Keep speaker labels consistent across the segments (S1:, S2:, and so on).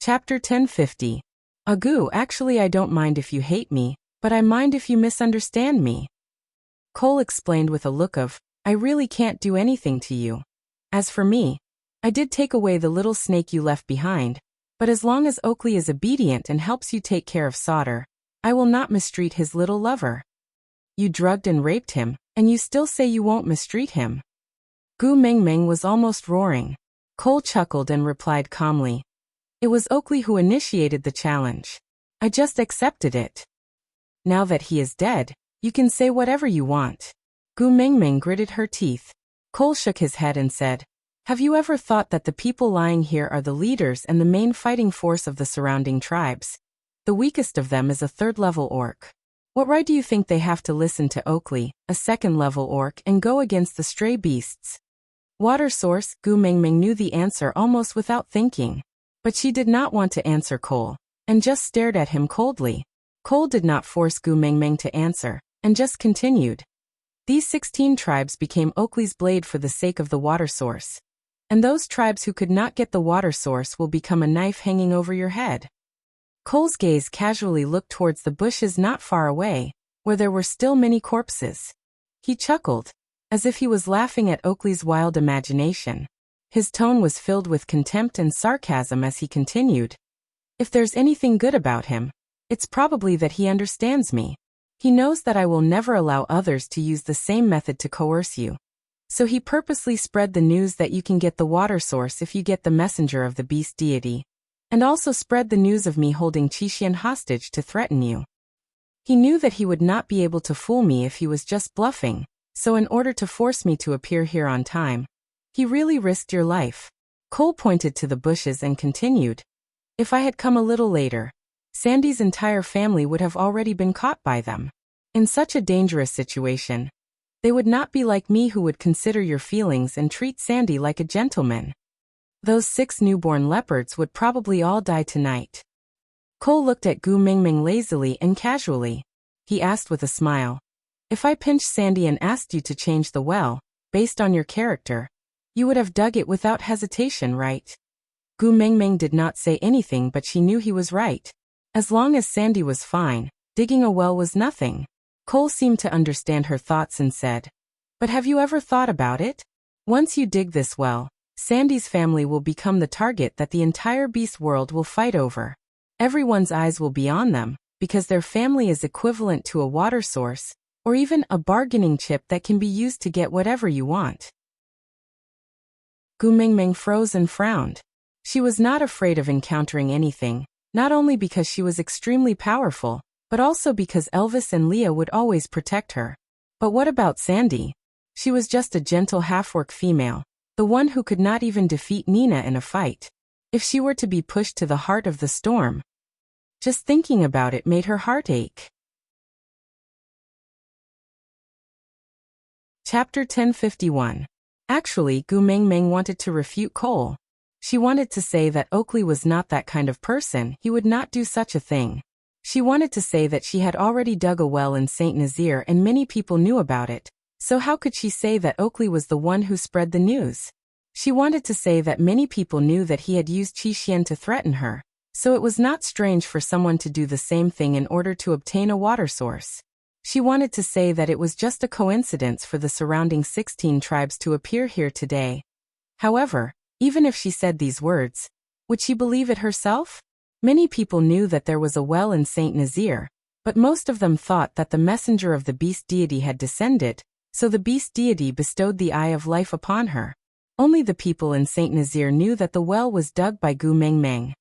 S1: Chapter 1050. Agoo, actually I don't mind if you hate me, but I mind if you misunderstand me. Cole explained with a look of, I really can't do anything to you. As for me, I did take away the little snake you left behind, but as long as Oakley is obedient and helps you take care of Sauter, I will not mistreat his little lover. You drugged and raped him, and you still say you won't mistreat him. Gu Mengmeng was almost roaring. Cole chuckled and replied calmly. It was Oakley who initiated the challenge. I just accepted it. Now that he is dead, you can say whatever you want. Gu Mengmeng gritted her teeth. Cole shook his head and said, Have you ever thought that the people lying here are the leaders and the main fighting force of the surrounding tribes? The weakest of them is a third-level orc. What right do you think they have to listen to Oakley, a second-level orc, and go against the stray beasts? Water source, Gu Mengmeng knew the answer almost without thinking. But she did not want to answer Cole, and just stared at him coldly. Cole did not force Gu Mengmeng to answer, and just continued. These 16 tribes became Oakley's blade for the sake of the water source. And those tribes who could not get the water source will become a knife hanging over your head. Cole's gaze casually looked towards the bushes not far away, where there were still many corpses. He chuckled, as if he was laughing at Oakley's wild imagination. His tone was filled with contempt and sarcasm as he continued. If there's anything good about him, it's probably that he understands me. He knows that I will never allow others to use the same method to coerce you. So he purposely spread the news that you can get the water source if you get the messenger of the beast deity, and also spread the news of me holding Qixuan hostage to threaten you. He knew that he would not be able to fool me if he was just bluffing, so in order to force me to appear here on time, he really risked your life. Cole pointed to the bushes and continued. If I had come a little later, Sandy's entire family would have already been caught by them. In such a dangerous situation, they would not be like me who would consider your feelings and treat Sandy like a gentleman. Those 6 newborn leopards would probably all die tonight. Cole looked at Gu Mengmeng lazily and casually. He asked with a smile. If I pinched Sandy and asked you to change the well, based on your character, you would have dug it without hesitation, right? Gu Mengmeng did not say anything, but she knew he was right. As long as Sandy was fine, digging a well was nothing. Cole seemed to understand her thoughts and said, But have you ever thought about it? Once you dig this well, Sandy's family will become the target that the entire beast world will fight over. Everyone's eyes will be on them, because their family is equivalent to a water source, or even a bargaining chip that can be used to get whatever you want. Gu Mengmeng froze and frowned. She was not afraid of encountering anything, not only because she was extremely powerful, but also because Elvis and Leah would always protect her. But what about Sandy? She was just a gentle half-orc female, the one who could not even defeat Nina in a fight. If she were to be pushed to the heart of the storm, just thinking about it made her heart ache. Chapter 1051. Actually, Gu Mengmeng wanted to refute Cole. She wanted to say that Oakley was not that kind of person, he would not do such a thing. She wanted to say that she had already dug a well in St. Nazaire and many people knew about it, so how could she say that Oakley was the one who spread the news? She wanted to say that many people knew that he had used Qixuan to threaten her, so it was not strange for someone to do the same thing in order to obtain a water source. She wanted to say that it was just a coincidence for the surrounding 16 tribes to appear here today. However, even if she said these words, would she believe it herself? Many people knew that there was a well in St. Nazaire, but most of them thought that the messenger of the beast deity had descended, so the beast deity bestowed the eye of life upon her. Only the people in St. Nazaire knew that the well was dug by Gu Mengmeng.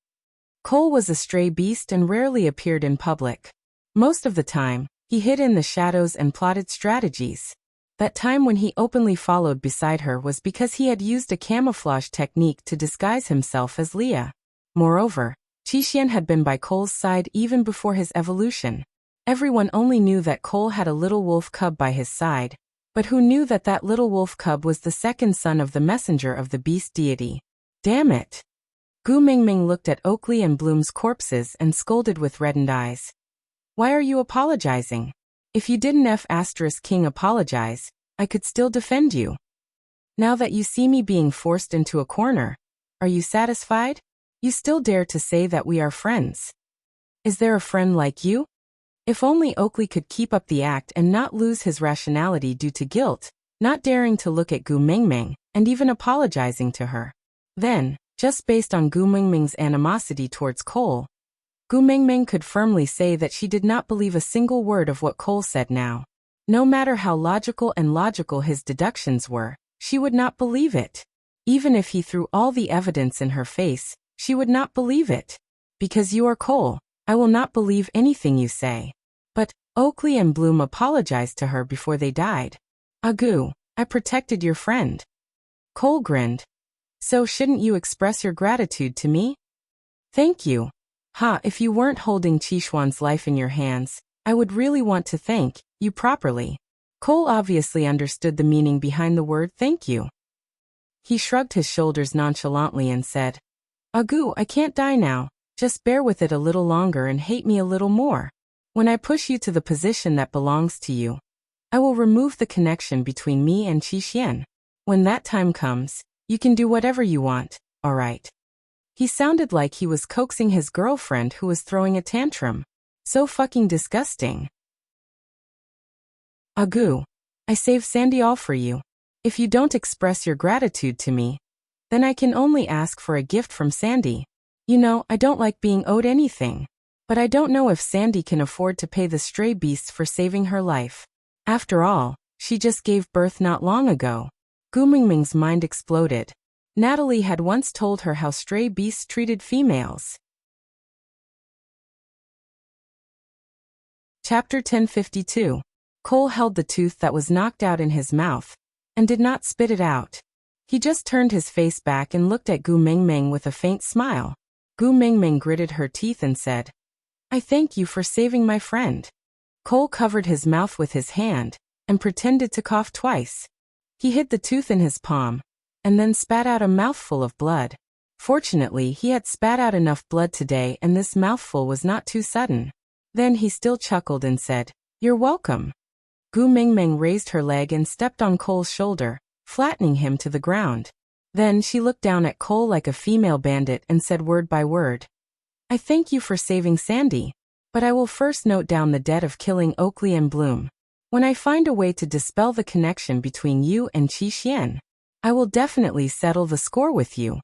S1: Cole was a stray beast and rarely appeared in public. Most of the time, he hid in the shadows and plotted strategies. That time when he openly followed beside her was because he had used a camouflage technique to disguise himself as Leah. Moreover, Qixuan had been by Cole's side even before his evolution. Everyone only knew that Cole had a little wolf cub by his side, but who knew that that little wolf cub was the second son of the messenger of the beast deity? Damn it! Gu Mengmeng looked at Oakley and Bloom's corpses and scolded with reddened eyes. Why are you apologizing? If you didn't King apologize, I could still defend you. Now that you see me being forced into a corner, are you satisfied? You still dare to say that we are friends? Is there a friend like you? If only Oakley could keep up the act and not lose his rationality due to guilt, not daring to look at Gu Mingming, and even apologizing to her. Then, just based on Gu Mingming's animosity towards Cole, Gu Mingming could firmly say that she did not believe a single word of what Cole said now. No matter how logical his deductions were, she would not believe it. Even if he threw all the evidence in her face, she would not believe it. Because you are Cole, I will not believe anything you say. But Oakley and Bloom apologized to her before they died. Gu, I protected your friend. Cole grinned. So shouldn't you express your gratitude to me? Thank you. If you weren't holding Qixuan's life in your hands, I would really want to thank you properly. Cole obviously understood the meaning behind the word thank you. He shrugged his shoulders nonchalantly and said, Gu, I can't die now, just bear with it a little longer and hate me a little more. When I push you to the position that belongs to you, I will remove the connection between me and Qixuan. When that time comes, you can do whatever you want, alright? He sounded like he was coaxing his girlfriend who was throwing a tantrum. So fucking disgusting. Gu, I saved Sandy all for you. If you don't express your gratitude to me, then I can only ask for a gift from Sandy. You know, I don't like being owed anything. But I don't know if Sandy can afford to pay the stray beasts for saving her life. After all, she just gave birth not long ago. Gu Mingming's mind exploded. Natalie had once told her how stray beasts treated females. Chapter 1052. Cole held the tooth that was knocked out in his mouth, and did not spit it out. He just turned his face back and looked at Gu Mingming with a faint smile. Gu Mingming gritted her teeth and said, I thank you for saving my friend. Cole covered his mouth with his hand, and pretended to cough twice. He hid the tooth in his palm, and then spat out a mouthful of blood. Fortunately, he had spat out enough blood today and this mouthful was not too sudden. Then he still chuckled and said, You're welcome. Gu Mingming raised her leg and stepped on Cole's shoulder, flattening him to the ground. Then she looked down at Cole like a female bandit and said word by word, I thank you for saving Sandy, but I will first note down the debt of killing Oakley and Bloom. When I find a way to dispel the connection between you and Qixuan, I will definitely settle the score with you.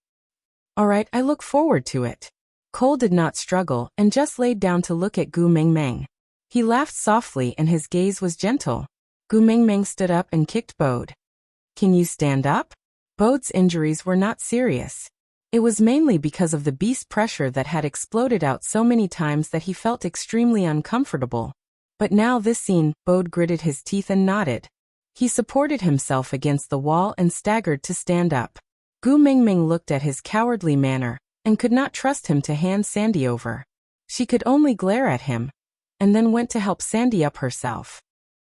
S1: Alright, I look forward to it. Cole did not struggle and just laid down to look at Gu Mingming. He laughed softly and his gaze was gentle. Gu Mingming stood up and kicked Bode. Can you stand up? Bode's injuries were not serious. It was mainly because of the beast pressure that had exploded out so many times that he felt extremely uncomfortable. But now this scene, Bode gritted his teeth and nodded. He supported himself against the wall and staggered to stand up. Gu Mingming looked at his cowardly manner, and could not trust him to hand Sandy over. She could only glare at him, and then went to help Sandy up herself.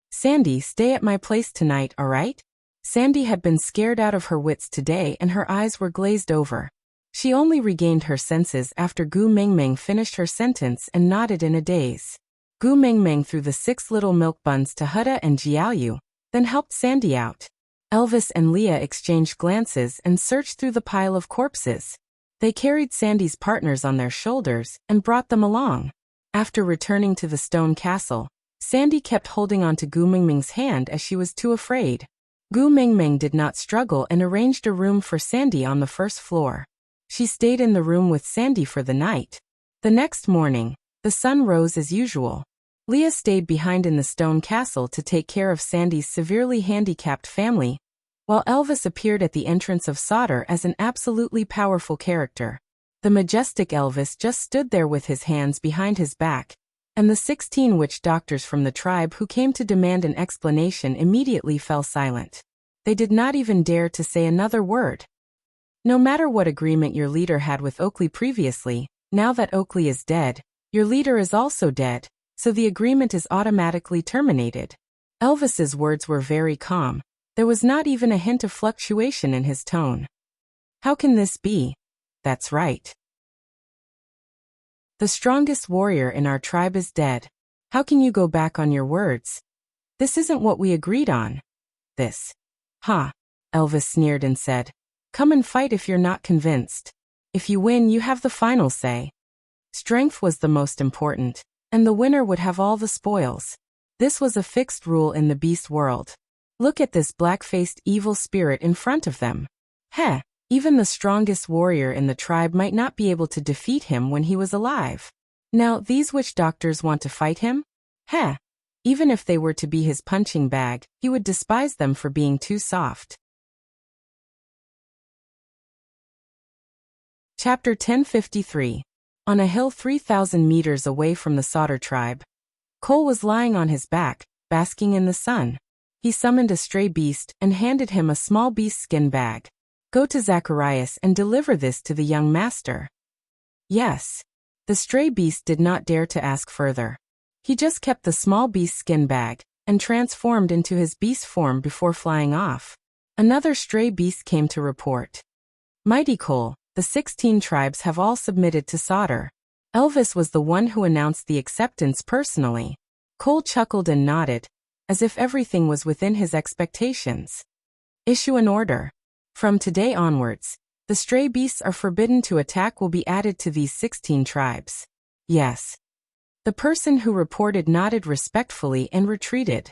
S1: Sandy, stay at my place tonight, alright? Sandy had been scared out of her wits today and her eyes were glazed over. She only regained her senses after Gu Mingming finished her sentence and nodded in a daze. Gu Mingming threw the 6 little milk buns to Huda and Jiaoyu, then helped Sandy out. Elvis and Leah exchanged glances and searched through the pile of corpses. They carried Sandy's partners on their shoulders and brought them along. After returning to the stone castle, Sandy kept holding on to Gu Mingming's hand as she was too afraid. Gu Mingming did not struggle and arranged a room for Sandy on the first floor. She stayed in the room with Sandy for the night. The next morning, the sun rose as usual. Leah stayed behind in the stone castle to take care of Sandy's severely handicapped family, while Elvis appeared at the entrance of Sauter as an absolutely powerful character. The majestic Elvis just stood there with his hands behind his back, and the 16 witch doctors from the tribe who came to demand an explanation immediately fell silent. They did not even dare to say another word. No matter what agreement your leader had with Oakley previously, now that Oakley is dead, your leader is also dead, so the agreement is automatically terminated. Elvis's words were very calm. There was not even a hint of fluctuation in his tone. How can this be? That's right. The strongest warrior in our tribe is dead. How can you go back on your words? This isn't what we agreed on. This. Elvis sneered and said, Come and fight if you're not convinced. If you win, you have the final say. Strength was the most important, and the winner would have all the spoils. This was a fixed rule in the beast world. Look at this black-faced evil spirit in front of them. Heh, even the strongest warrior in the tribe might not be able to defeat him when he was alive. Now, these witch doctors want to fight him? Heh, even if they were to be his punching bag, he would despise them for being too soft. Chapter 1053. On a hill 3,000 meters away from the Sauter tribe, Cole was lying on his back, basking in the sun. He summoned a stray beast and handed him a small beast skin bag. Go to Zacharias and deliver this to the young master. Yes. The stray beast did not dare to ask further. He just kept the small beast skin bag and transformed into his beast form before flying off. Another stray beast came to report. Mighty Cole, the 16 tribes have all submitted to Sauter. Elvis was the one who announced the acceptance personally. Cole chuckled and nodded, as if everything was within his expectations. Issue an order. From today onwards, the stray beasts are forbidden to attack will be added to these 16 tribes. Yes. The person who reported nodded respectfully and retreated.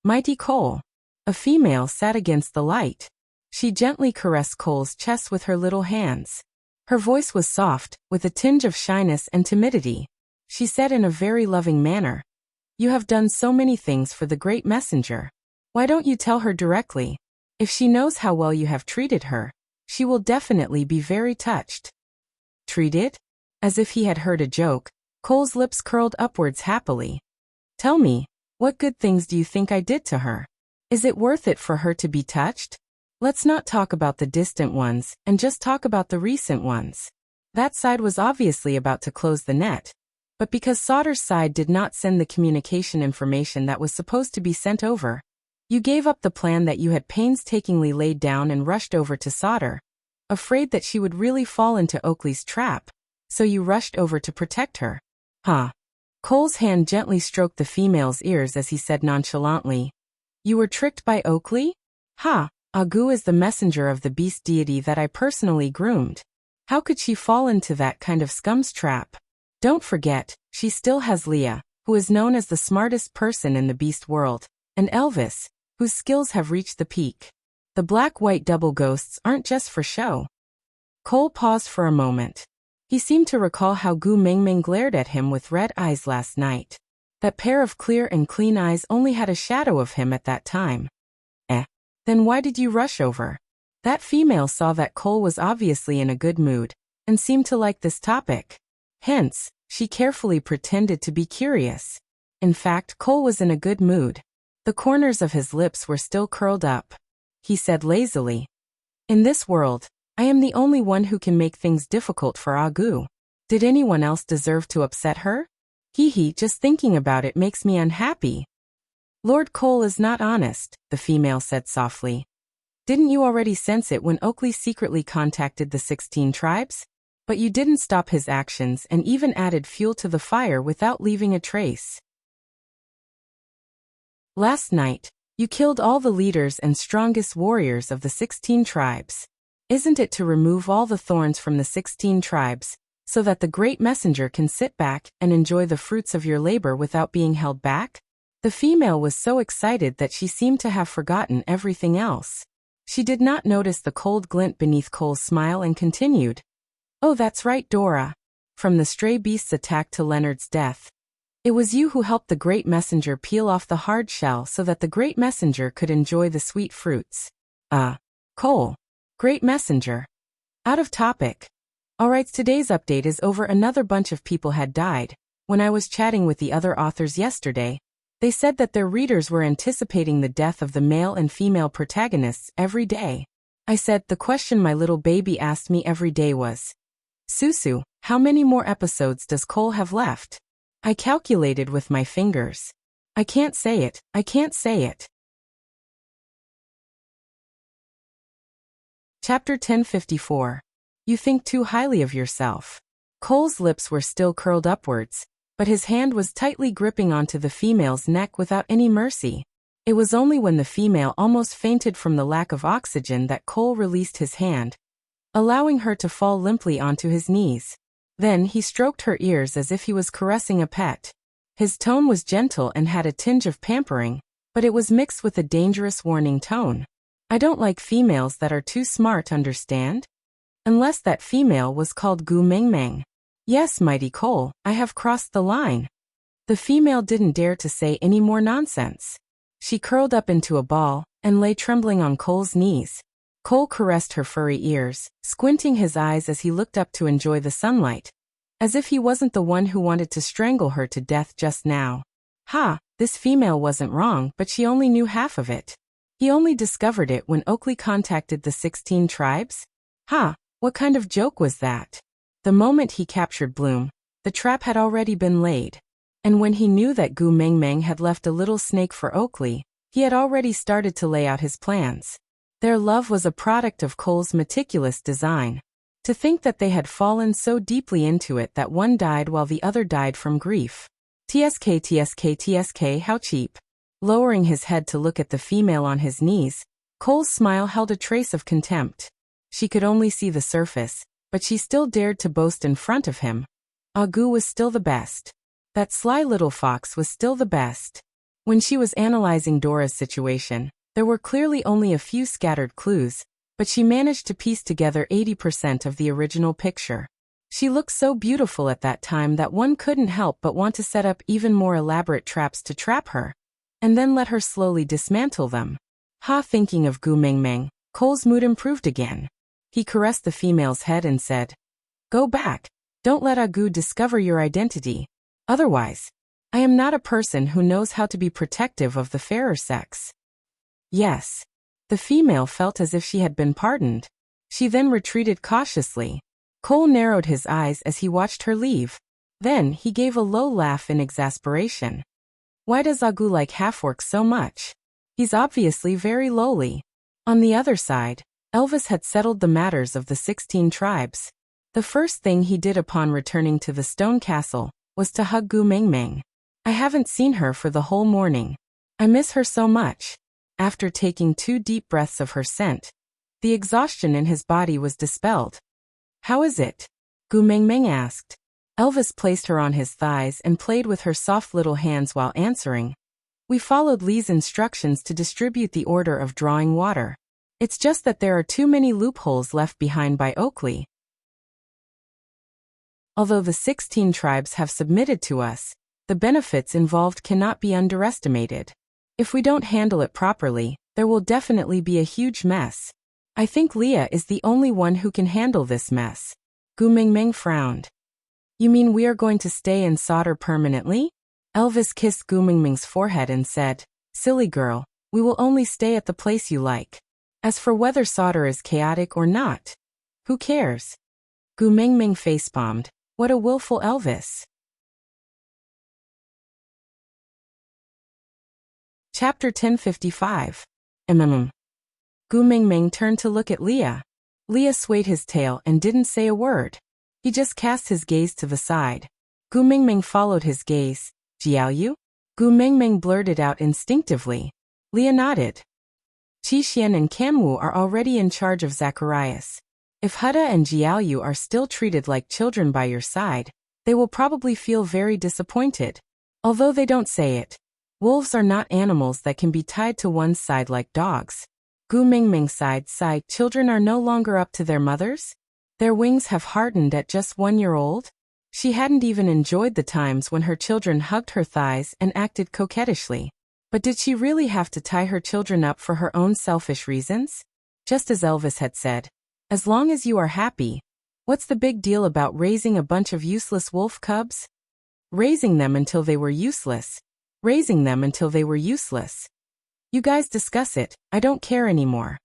S1: Mighty Cole. A female sat against the light. She gently caressed Cole's chest with her little hands. Her voice was soft, with a tinge of shyness and timidity. She said in a very loving manner, "You have done so many things for the great messenger. Why don't you tell her directly? If she knows how well you have treated her, she will definitely be very touched." Treated? As if he had heard a joke, Cole's lips curled upwards happily. Tell me, what good things do you think I did to her? Is it worth it for her to be touched? Let's not talk about the distant ones, and just talk about the recent ones. That side was obviously about to close the net. But because Sauter's side did not send the communication information that was supposed to be sent over, you gave up the plan that you had painstakingly laid down and rushed over to Sauter, afraid that she would really fall into Oakley's trap, so you rushed over to protect her. Huh. Cole's hand gently stroked the female's ears as he said nonchalantly, "You were tricked by Oakley? Ha, Agu is the messenger of the beast deity that I personally groomed. How could she fall into that kind of scum's trap? Don't forget, she still has Leah, who is known as the smartest person in the beast world, and Elvis, whose skills have reached the peak. The black-white double ghosts aren't just for show." Cole paused for a moment. He seemed to recall how Gu Mingming glared at him with red eyes last night. That pair of clear and clean eyes only had a shadow of him at that time. Then why did you rush over? That female saw that Cole was obviously in a good mood, and seemed to like this topic. Hence, she carefully pretended to be curious. In fact, Cole was in a good mood. The corners of his lips were still curled up. He said lazily, "In this world, I am the only one who can make things difficult for Agu. Did anyone else deserve to upset her? Hee, just thinking about it makes me unhappy." "Lord Cole is not honest," the female said softly. "Didn't you already sense it when Oakley secretly contacted the 16 tribes? But you didn't stop his actions and even added fuel to the fire without leaving a trace. Last night, you killed all the leaders and strongest warriors of the 16 tribes. Isn't it to remove all the thorns from the 16 tribes, so that the great messenger can sit back and enjoy the fruits of your labor without being held back?" The female was so excited that she seemed to have forgotten everything else. She did not notice the cold glint beneath Cole's smile and continued, "Oh, that's right, Dora. From the stray beast's attack to Leonard's death, it was you who helped the great messenger peel off the hard shell so that the great messenger could enjoy the sweet fruits." Cole. Great messenger. Out of topic. Alright, today's update is over. Another bunch of people had died. When I was chatting with the other authors yesterday, they said that their readers were anticipating the death of the male and female protagonists every day. I said the question my little baby asked me every day was, "Susu, how many more episodes does Cole have left?" I calculated with my fingers. I can't say it. Chapter 1054. You think too highly of yourself. Cole's lips were still curled upwards, but his hand was tightly gripping onto the female's neck without any mercy. It was only when the female almost fainted from the lack of oxygen that Cole released his hand. allowing her to fall limply onto his knees. Then he stroked her ears as if he was caressing a pet. His tone was gentle and had a tinge of pampering, but it was mixed with a dangerous warning tone. I don't like females that are too smart, understand? Unless that female was called Gu Mengmeng. Yes, mighty Cole, I have crossed the line. The female didn't dare to say any more nonsense. She curled up into a ball and lay trembling on Cole's knees. Cole caressed her furry ears, squinting his eyes as he looked up to enjoy the sunlight, as if he wasn't the one who wanted to strangle her to death just now. Ha, this female wasn't wrong, but she only knew half of it. He only discovered it when Oakley contacted the 16 tribes? Ha, what kind of joke was that? The moment he captured Bloom, the trap had already been laid. And when he knew that Gu Mengmeng had left a little snake for Oakley, he had already started to lay out his plans. Their love was a product of Cole's meticulous design. To think that they had fallen so deeply into it that one died while the other died from grief. TSK, how cheap. Lowering his head to look at the female on his knees, Cole's smile held a trace of contempt. She could only see the surface, but she still dared to boast in front of him. Gu was still the best. That sly little fox was still the best. When she was analyzing Dora's situation, there were clearly only a few scattered clues, but she managed to piece together 80% of the original picture. She looked so beautiful at that time that one couldn't help but want to set up even more elaborate traps to trap her, and then let her slowly dismantle them. Thinking of Gu Mengmeng, Cole's mood improved again. He caressed the female's head and said, "Go back. Don't let Gu discover your identity. Otherwise, I am not a person who knows how to be protective of the fairer sex." Yes. The female felt as if she had been pardoned. She then retreated cautiously. Cole narrowed his eyes as he watched her leave. Then he gave a low laugh in exasperation. Why does Gu like half-orcs so much? He's obviously very lowly. On the other side, Elvis had settled the matters of the 16 tribes. The first thing he did upon returning to the stone castle was to hug Gu Mengmeng. I haven't seen her for the whole morning. I miss her so much. After taking 2 deep breaths of her scent, the exhaustion in his body was dispelled. How is it? Gu Mengmeng asked. Elvis placed her on his thighs and played with her soft little hands while answering. We followed Lee's instructions to distribute the order of drawing water. It's just that there are too many loopholes left behind by Oakley. Although the 16 tribes have submitted to us, the benefits involved cannot be underestimated. If we don't handle it properly, there will definitely be a huge mess. I think Leah is the only one who can handle this mess. Gu Mengmeng frowned. You mean we are going to stay in solder permanently? Elvis kissed Gu Mengmeng's forehead and said, Silly girl, we will only stay at the place you like. As for whether solder is chaotic or not, who cares? Gu Mengmeng facepalmed. What a willful Elvis. Chapter 1055. Gu Mengmeng turned to look at Leah. Leah swayed his tail and didn't say a word. He just cast his gaze to the side. Gu Mengmeng followed his gaze. Jiaoyu? Gu Mengmeng blurted out instinctively. Leah nodded. Qixian and Kanwu are already in charge of Zacharias. If Hutta and Jiaoyu are still treated like children by your side, they will probably feel very disappointed. Although they don't say it. Wolves are not animals that can be tied to one's side like dogs. Gu Mengmeng sighed. Children are no longer up to their mothers? Their wings have hardened at just 1 year old? She hadn't even enjoyed the times when her children hugged her thighs and acted coquettishly. But did she really have to tie her children up for her own selfish reasons? Just as Elvis had said, as long as you are happy, what's the big deal about raising a bunch of useless wolf cubs? Raising them until they were useless. Raising them until they were useless. You guys discuss it, I don't care anymore.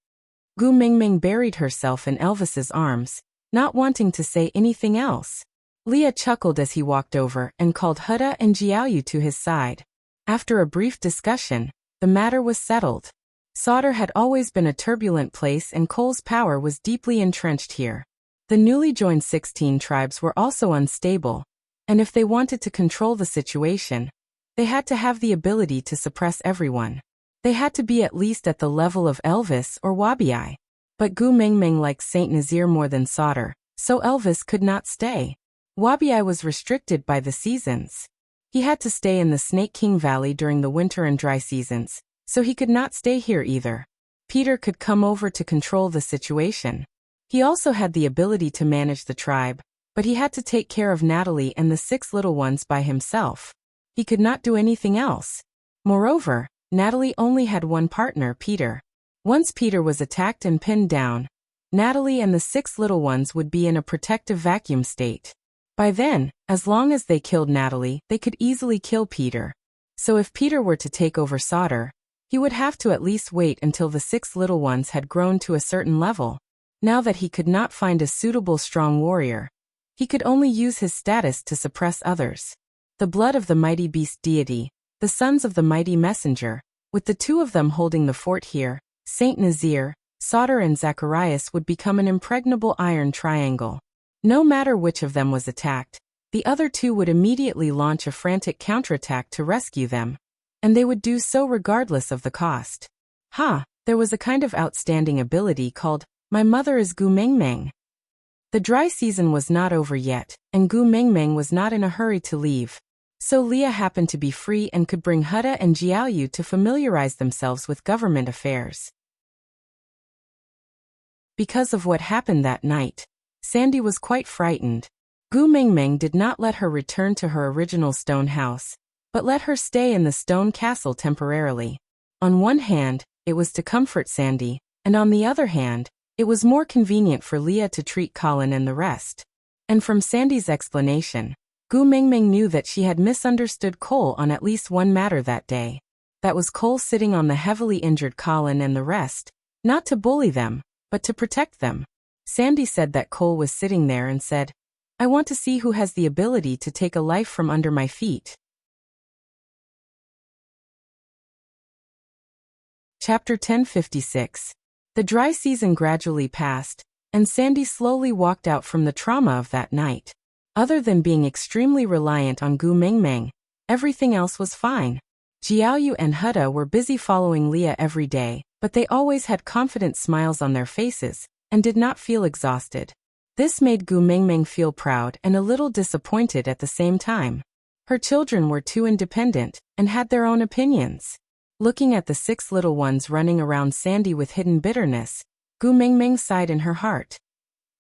S1: Gu Mengmeng buried herself in Elvis's arms, not wanting to say anything else. Leah chuckled as he walked over and called Hutta and Jiaoyu to his side. After a brief discussion, the matter was settled. Solder had always been a turbulent place and Cole's power was deeply entrenched here. The newly joined 16 tribes were also unstable, and if they wanted to control the situation, they had to have the ability to suppress everyone. They had to be at least at the level of Elvis or Wabiai. But Gu Mengmeng liked Saint Nazir more than Sauter, so Elvis could not stay. Wabi was restricted by the seasons. He had to stay in the Snake King Valley during the winter and dry seasons, so he could not stay here either. Peter could come over to control the situation. He also had the ability to manage the tribe, but he had to take care of Natalie and the 6 little ones by himself. He could not do anything else. Moreover, Natalie only had one partner, Peter. Once Peter was attacked and pinned down, Natalie and the 6 little ones would be in a protective vacuum state. By then, as long as they killed Natalie, they could easily kill Peter. So if Peter were to take over Sauter, he would have to at least wait until the 6 little ones had grown to a certain level. Now that he could not find a suitable strong warrior, he could only use his status to suppress others. The blood of the mighty beast deity, the sons of the mighty messenger, with the 2 of them holding the fort here, Saint Nazir, Sauter and Zacharias would become an impregnable iron triangle. No matter which of them was attacked, the other 2 would immediately launch a frantic counterattack to rescue them. And they would do so regardless of the cost. There was a kind of outstanding ability called, My Mother is Gu Mengmeng. The dry season was not over yet, and Gu Mengmeng was not in a hurry to leave. So Leah happened to be free and could bring Hutta and Jiaoyu to familiarize themselves with government affairs. Because of what happened that night, Sandy was quite frightened. Gu Mengmeng did not let her return to her original stone house, but let her stay in the stone castle temporarily. On one hand, it was to comfort Sandy, and on the other hand, it was more convenient for Leah to treat Colin and the rest. And from Sandy's explanation, Gu Mengmeng knew that she had misunderstood Cole on at least one matter that day. That was Cole sitting on the heavily injured Colin and the rest, not to bully them, but to protect them. Sandy said that Cole was sitting there and said, I want to see who has the ability to take a life from under my feet. Chapter 1056. The dry season gradually passed, and Sandy slowly walked out from the trauma of that night. Other than being extremely reliant on Gu Mengmeng, everything else was fine. Jiaoyu and Hutta were busy following Leah every day, but they always had confident smiles on their faces, and did not feel exhausted. This made Gu Mengmeng feel proud and a little disappointed at the same time. Her children were too independent, and had their own opinions. Looking at the 6 little ones running around Sandy with hidden bitterness, Gu Mengmeng sighed in her heart.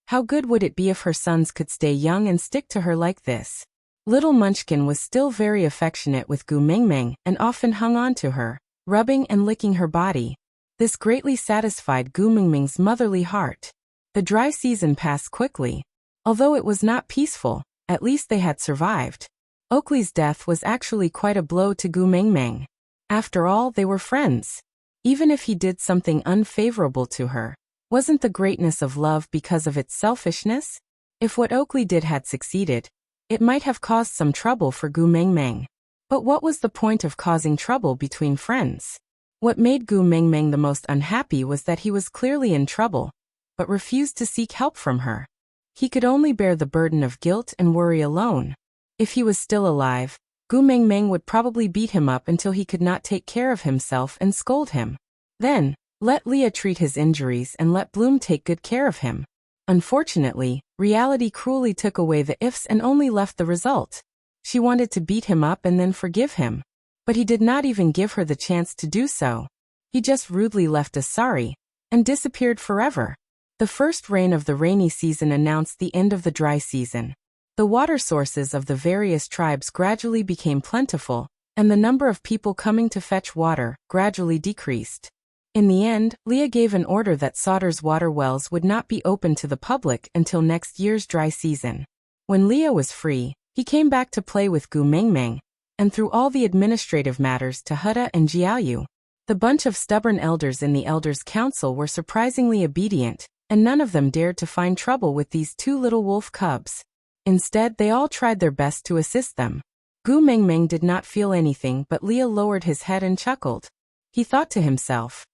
S1: How good would it be if her sons could stay young and stick to her like this? Little Munchkin was still very affectionate with Gu Mengmeng and often hung on to her, rubbing and licking her body. This greatly satisfied Gu Mengmeng's motherly heart. The dry season passed quickly. Although it was not peaceful, at least they had survived. Oakley's death was actually quite a blow to Gu Mengmeng. After all, they were friends. Even if he did something unfavorable to her, wasn't the greatness of love because of its selfishness? If what Oakley did had succeeded, it might have caused some trouble for Gu Mengmeng. But what was the point of causing trouble between friends? What made Gu Mengmeng the most unhappy was that he was clearly in trouble, but refused to seek help from her. He could only bear the burden of guilt and worry alone. If he was still alive, Gu Mengmeng would probably beat him up until he could not take care of himself and scold him. Then, let Leah treat his injuries and let Bloom take good care of him. Unfortunately, reality cruelly took away the ifs and only left the result. She wanted to beat him up and then forgive him. But he did not even give her the chance to do so. He just rudely left us sorry, and disappeared forever. The first rain of the rainy season announced the end of the dry season. The water sources of the various tribes gradually became plentiful, and the number of people coming to fetch water gradually decreased. In the end, Leah gave an order that Sauter's water wells would not be open to the public until next year's dry season. When Leah was free, he came back to play with Gu Mengmeng, and threw all the administrative matters to Hutta and Jiaoyu. The bunch of stubborn elders in the Elders' Council were surprisingly obedient, and none of them dared to find trouble with these 2 little wolf cubs. Instead, they all tried their best to assist them. Gu Mengmeng did not feel anything, but Leah lowered his head and chuckled. He thought to himself,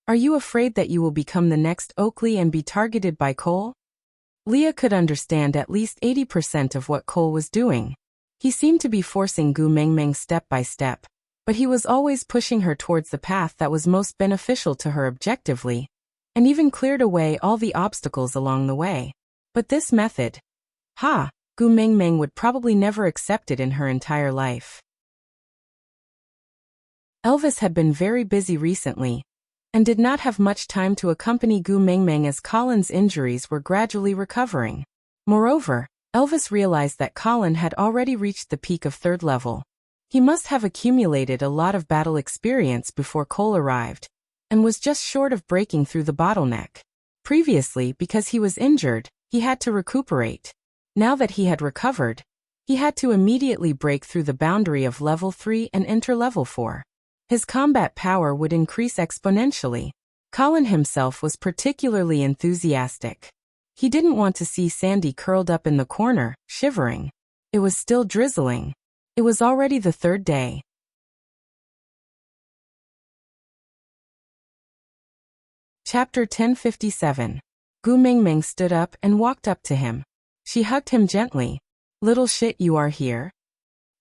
S1: "Are you afraid that you will become the next Oakley and be targeted by Cole?" Leah could understand at least 80% of what Cole was doing. He seemed to be forcing Gu Mengmeng step by step, but he was always pushing her towards the path that was most beneficial to her objectively. and even cleared away all the obstacles along the way. But this method, Gu Mingming would probably never accept it in her entire life. Elvis had been very busy recently, and did not have much time to accompany Gu Mingming as Colin's injuries were gradually recovering. Moreover, Elvis realized that Colin had already reached the peak of 3rd level. He must have accumulated a lot of battle experience before Cole arrived, and was just short of breaking through the bottleneck. Previously, because he was injured, he had to recuperate. Now that he had recovered, he had to immediately break through the boundary of level 3 and enter level 4. His combat power would increase exponentially. Colin himself was particularly enthusiastic. He didn't want to see Sandy curled up in the corner, shivering. It was still drizzling. It was already the 3rd day. Chapter 1057. Gu Mingming stood up and walked up to him. She hugged him gently. "Little shit, you are here?"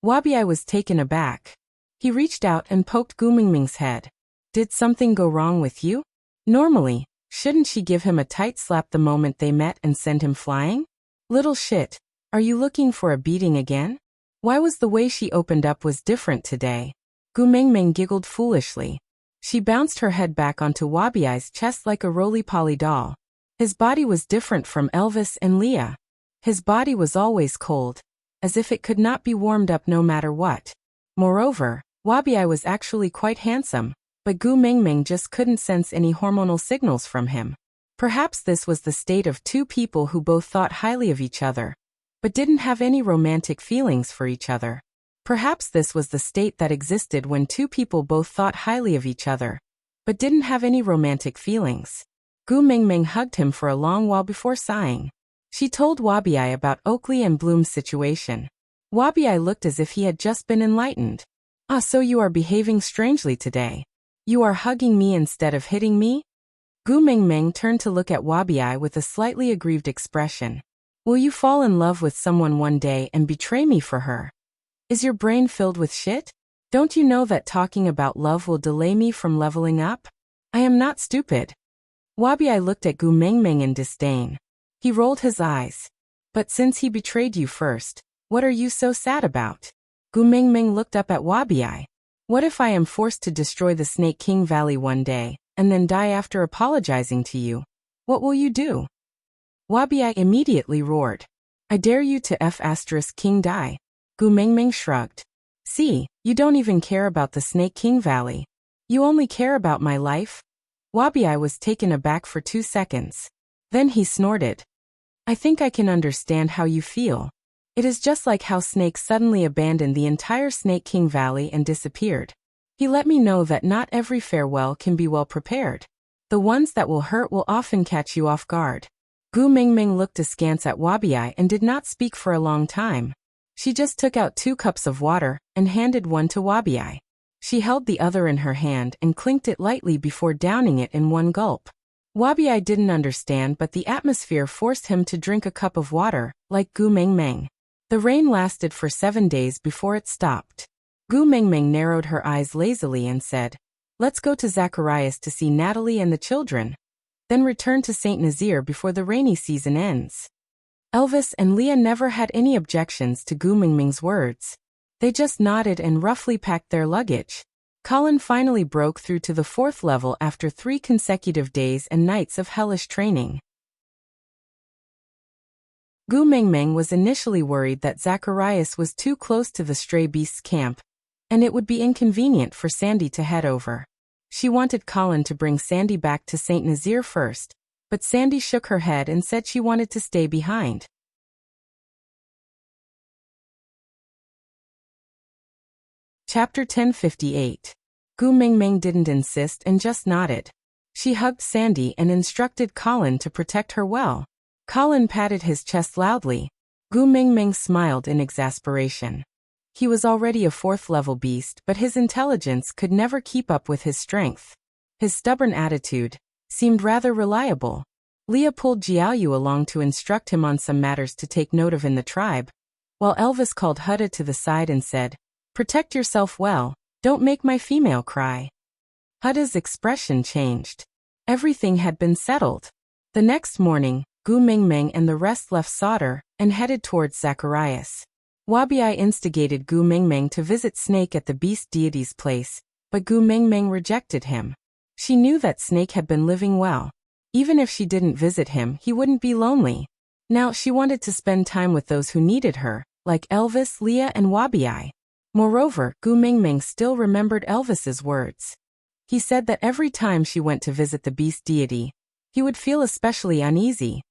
S1: Wabi was taken aback. He reached out and poked Gu Mingming's head. "Did something go wrong with you? Normally, shouldn't she give him a tight slap the moment they met and send him flying? Little shit, are you looking for a beating again?" Why was the way she opened up was different today? Gu Mingming giggled foolishly. She bounced her head back onto Wabi's chest like a roly-poly doll. His body was different from Elvis and Leah. His body was always cold, as if it could not be warmed up no matter what. Moreover, Wabi was actually quite handsome, but Gu Mingming just couldn't sense any hormonal signals from him. Perhaps this was the state of two people who both thought highly of each other, but didn't have any romantic feelings for each other. Perhaps this was the state that existed when two people both thought highly of each other, but didn't have any romantic feelings. Gu Mingming hugged him for a long while before sighing. She told Wabi about Oakley and Bloom's situation. Wabi looked as if he had just been enlightened. "Ah, so you are behaving strangely today. You are hugging me instead of hitting me?" Gu Mingming turned to look at Wabi with a slightly aggrieved expression. "Will you fall in love with someone one day and betray me for her? Is your brain filled with shit? Don't you know that talking about love will delay me from leveling up? I am not stupid." Wabi looked at Gu Mingming in disdain. He rolled his eyes. "But since he betrayed you first, what are you so sad about?" Gu Mingming looked up at Wabi. "What if I am forced to destroy the Snake King Valley one day, and then die after apologizing to you? What will you do?" Wabi immediately roared. "I dare you to King die." Gu Mingming shrugged. "See, you don't even care about the Snake King Valley. You only care about my life?" Wabi was taken aback for 2 seconds. Then he snorted. "I think I can understand how you feel. It is just like how Snake suddenly abandoned the entire Snake King Valley and disappeared. He let me know that not every farewell can be well prepared. The ones that will hurt will often catch you off guard." Gu Mingming looked askance at Wabi and did not speak for a long time. She just took out 2 cups of water and handed one to Wabi. She held the other in her hand and clinked it lightly before downing it in one gulp. Wabi didn't understand, but the atmosphere forced him to drink a cup of water, like Gu Mingming. The rain lasted for 7 days before it stopped. Gu Mingming narrowed her eyes lazily and said, "Let's go to Zacharias to see Natalie and the children, then return to St. Nazaire before the rainy season ends." Elvis and Leah never had any objections to Gu Mingming's words. They just nodded and roughly packed their luggage. Colin finally broke through to the 4th level after 3 consecutive days and nights of hellish training. Gu Mingming was initially worried that Zacharias was too close to the stray beasts camp, and it would be inconvenient for Sandy to head over. She wanted Colin to bring Sandy back to St. Nazaire first, but Sandy shook her head and said she wanted to stay behind. Chapter 1058. Gu Mingming didn't insist and just nodded. She hugged Sandy and instructed Colin to protect her well. Colin patted his chest loudly. Gu Mingming smiled in exasperation. He was already a 4th level beast, but his intelligence could never keep up with his strength. His stubborn attitude seemed rather reliable. Leah pulled Jiaoyu along to instruct him on some matters to take note of in the tribe, while Elvis called Hutta to the side and said, "Protect yourself well, don't make my female cry." Hutta's expression changed. Everything had been settled. The next morning, Gu Mingming and the rest left Sauter and headed towards Zacharias. Wabi instigated Gu Mingming to visit Snake at the beast deity's place, but Gu Mingming rejected him. She knew that Snake had been living well. Even if she didn't visit him, he wouldn't be lonely. Now she wanted to spend time with those who needed her, like Elvis, Leah, and Wabi. Moreover, Gu Mingming still remembered Elvis's words. He said that every time she went to visit the beast deity, he would feel especially uneasy.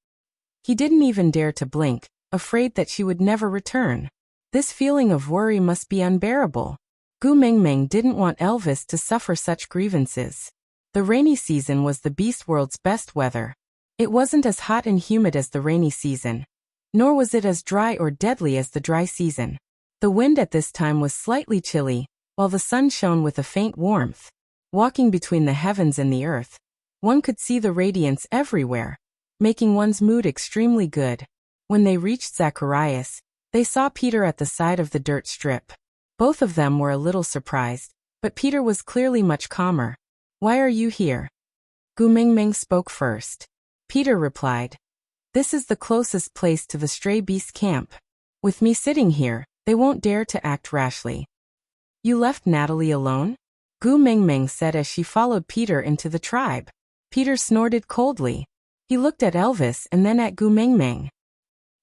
S1: He didn't even dare to blink, afraid that she would never return. This feeling of worry must be unbearable. Gu Mingming didn't want Elvis to suffer such grievances. The rainy season was the beast world's best weather. It wasn't as hot and humid as the rainy season, nor was it as dry or deadly as the dry season. The wind at this time was slightly chilly, while the sun shone with a faint warmth. Walking between the heavens and the earth, one could see the radiance everywhere, making one's mood extremely good. When they reached Zacharias, they saw Peter at the side of the dirt strip. Both of them were a little surprised, but Peter was clearly much calmer. "Why are you here?" Gu Mingming spoke first. Peter replied, "This is the closest place to the stray beast camp. With me sitting here, they won't dare to act rashly." "You left Natalie alone?" Gu Mingming said as she followed Peter into the tribe. Peter snorted coldly. He looked at Elvis and then at Gu Mingming.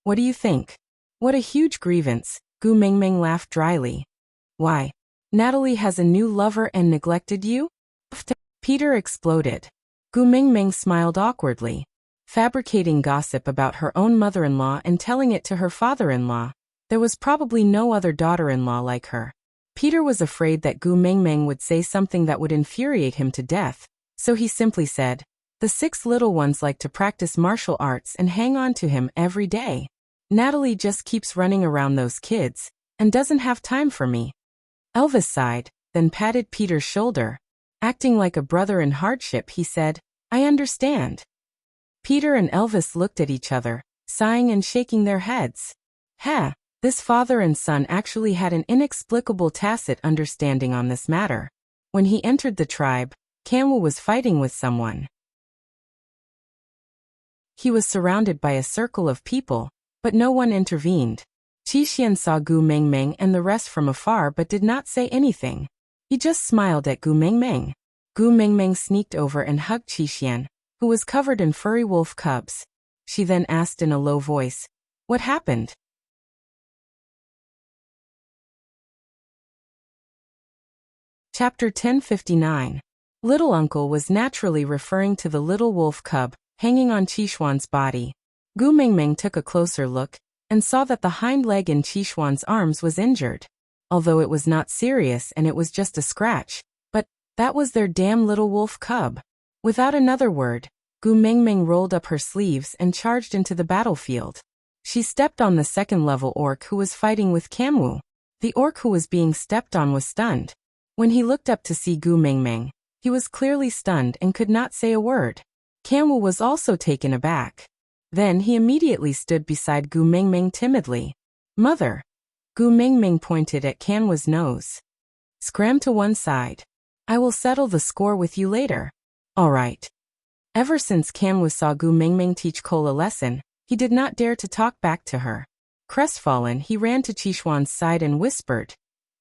S1: "What do you think?" "What a huge grievance," Gu Mingming laughed dryly. "Why? Natalie has a new lover and neglected you?" Peter exploded. Gu Mingming smiled awkwardly. Fabricating gossip about her own mother-in-law and telling it to her father-in-law. There was probably no other daughter-in-law like her. Peter was afraid that Gu Mingming would say something that would infuriate him to death, so he simply said, "The 6 little ones like to practice martial arts and hang on to him every day. Natalie just keeps running around those kids, and doesn't have time for me." Elvis sighed, then patted Peter's shoulder. Acting like a brother in hardship, he said, "I understand." Peter and Elvis looked at each other, sighing and shaking their heads. This father and son actually had an inexplicable tacit understanding on this matter. When he entered the tribe, Kanwu was fighting with someone. He was surrounded by a circle of people, but no one intervened. Qixuan saw Gu Mingming and the rest from afar but did not say anything. He just smiled at Gu Mingming. Gu Mingming sneaked over and hugged Qixuan, who was covered in furry wolf cubs. She then asked in a low voice, "What happened?" Chapter 1059. Little Uncle was naturally referring to the little wolf cub hanging on Qixuan's body. Gu Mingming took a closer look and saw that the hind leg in Qixuan's arms was injured. Although it was not serious and it was just a scratch, but that was their damn little wolf cub. Without another word, Gu Mingming rolled up her sleeves and charged into the battlefield. She stepped on the second-level orc who was fighting with Kanwu. The orc who was being stepped on was stunned. When he looked up to see Gu Mingming, he was clearly stunned and could not say a word. Kanwu was also taken aback. Then he immediately stood beside Gu Mingming timidly. "Mother." Gu Mingming pointed at Kanwu's nose. "Scram to one side. I will settle the score with you later." "All right." Ever since Kanwu saw Gu Mingming teach Cole a lesson, he did not dare to talk back to her. Crestfallen, he ran to Qixuan's side and whispered,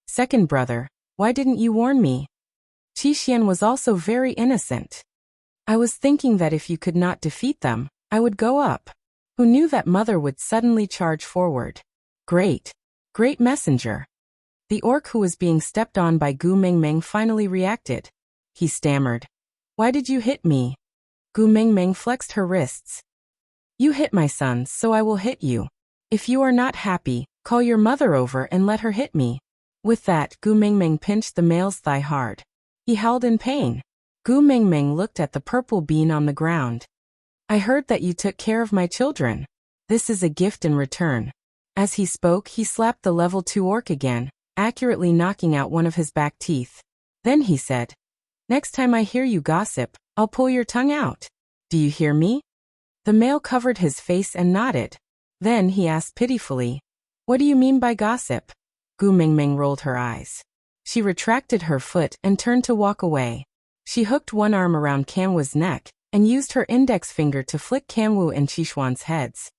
S1: "Second brother, why didn't you warn me?" Qixuan was also very innocent. "I was thinking that if you could not defeat them, I would go up." Who knew that mother would suddenly charge forward? Great messenger. The orc who was being stepped on by Gu Mingming finally reacted. He stammered, "Why did you hit me?" Gu Mingming flexed her wrists. "You hit my sons, so I will hit you. If you are not happy, call your mother over and let her hit me." With that, Gu Mingming pinched the male's thigh hard. He howled in pain. Gu Mingming looked at the purple bean on the ground. "I heard that you took care of my children. This is a gift in return." As he spoke, he slapped the level 2 orc again, accurately knocking out one of his back teeth. Then he said, "Next time I hear you gossip, I'll pull your tongue out. Do you hear me?" The male covered his face and nodded. Then he asked pitifully, "What do you mean by gossip?" Gu Mingming rolled her eyes. She retracted her foot and turned to walk away. She hooked one arm around Kanwu's neck and used her index finger to flick Kanwoo and Qixuan's heads.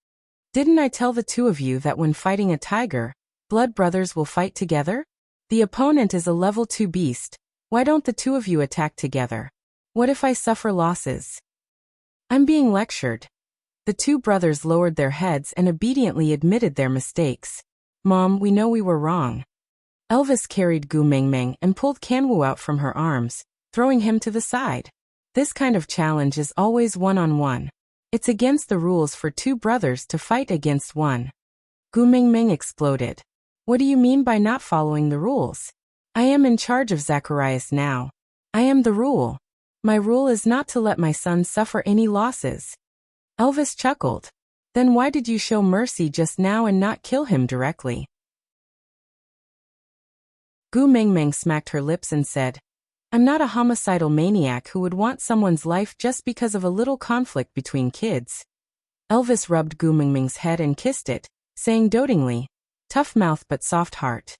S1: Didn't I tell the two of you that when fighting a tiger, blood brothers will fight together? The opponent is a level 2 beast. Why don't the two of you attack together? What if I suffer losses? I'm being lectured. The two brothers lowered their heads and obediently admitted their mistakes. Mom, we know we were wrong. Elvis carried Gu Mingming and pulled Kanwoo out from her arms, throwing him to the side. This kind of challenge is always one-on-one. It's against the rules for two brothers to fight against one. Gu Mingming exploded. What do you mean by not following the rules? I am in charge of Zacharias now. I am the rule. My rule is not to let my son suffer any losses. Elvis chuckled. Then why did you show mercy just now and not kill him directly? Gu Mingming smacked her lips and said, I'm not a homicidal maniac who would want someone's life just because of a little conflict between kids. Elvis rubbed Gu Mingming's head and kissed it, saying dotingly, tough mouth but soft heart.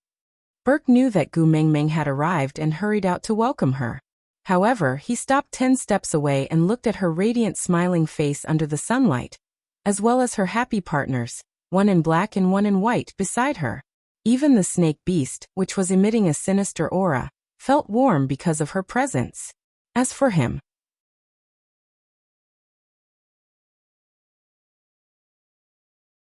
S1: Burke knew that Gu Mingming had arrived and hurried out to welcome her. However, he stopped 10 steps away and looked at her radiant smiling face under the sunlight, as well as her happy partners, one in black and one in white, beside her. Even the snake beast, which was emitting a sinister aura, felt warm because of her presence. As for him,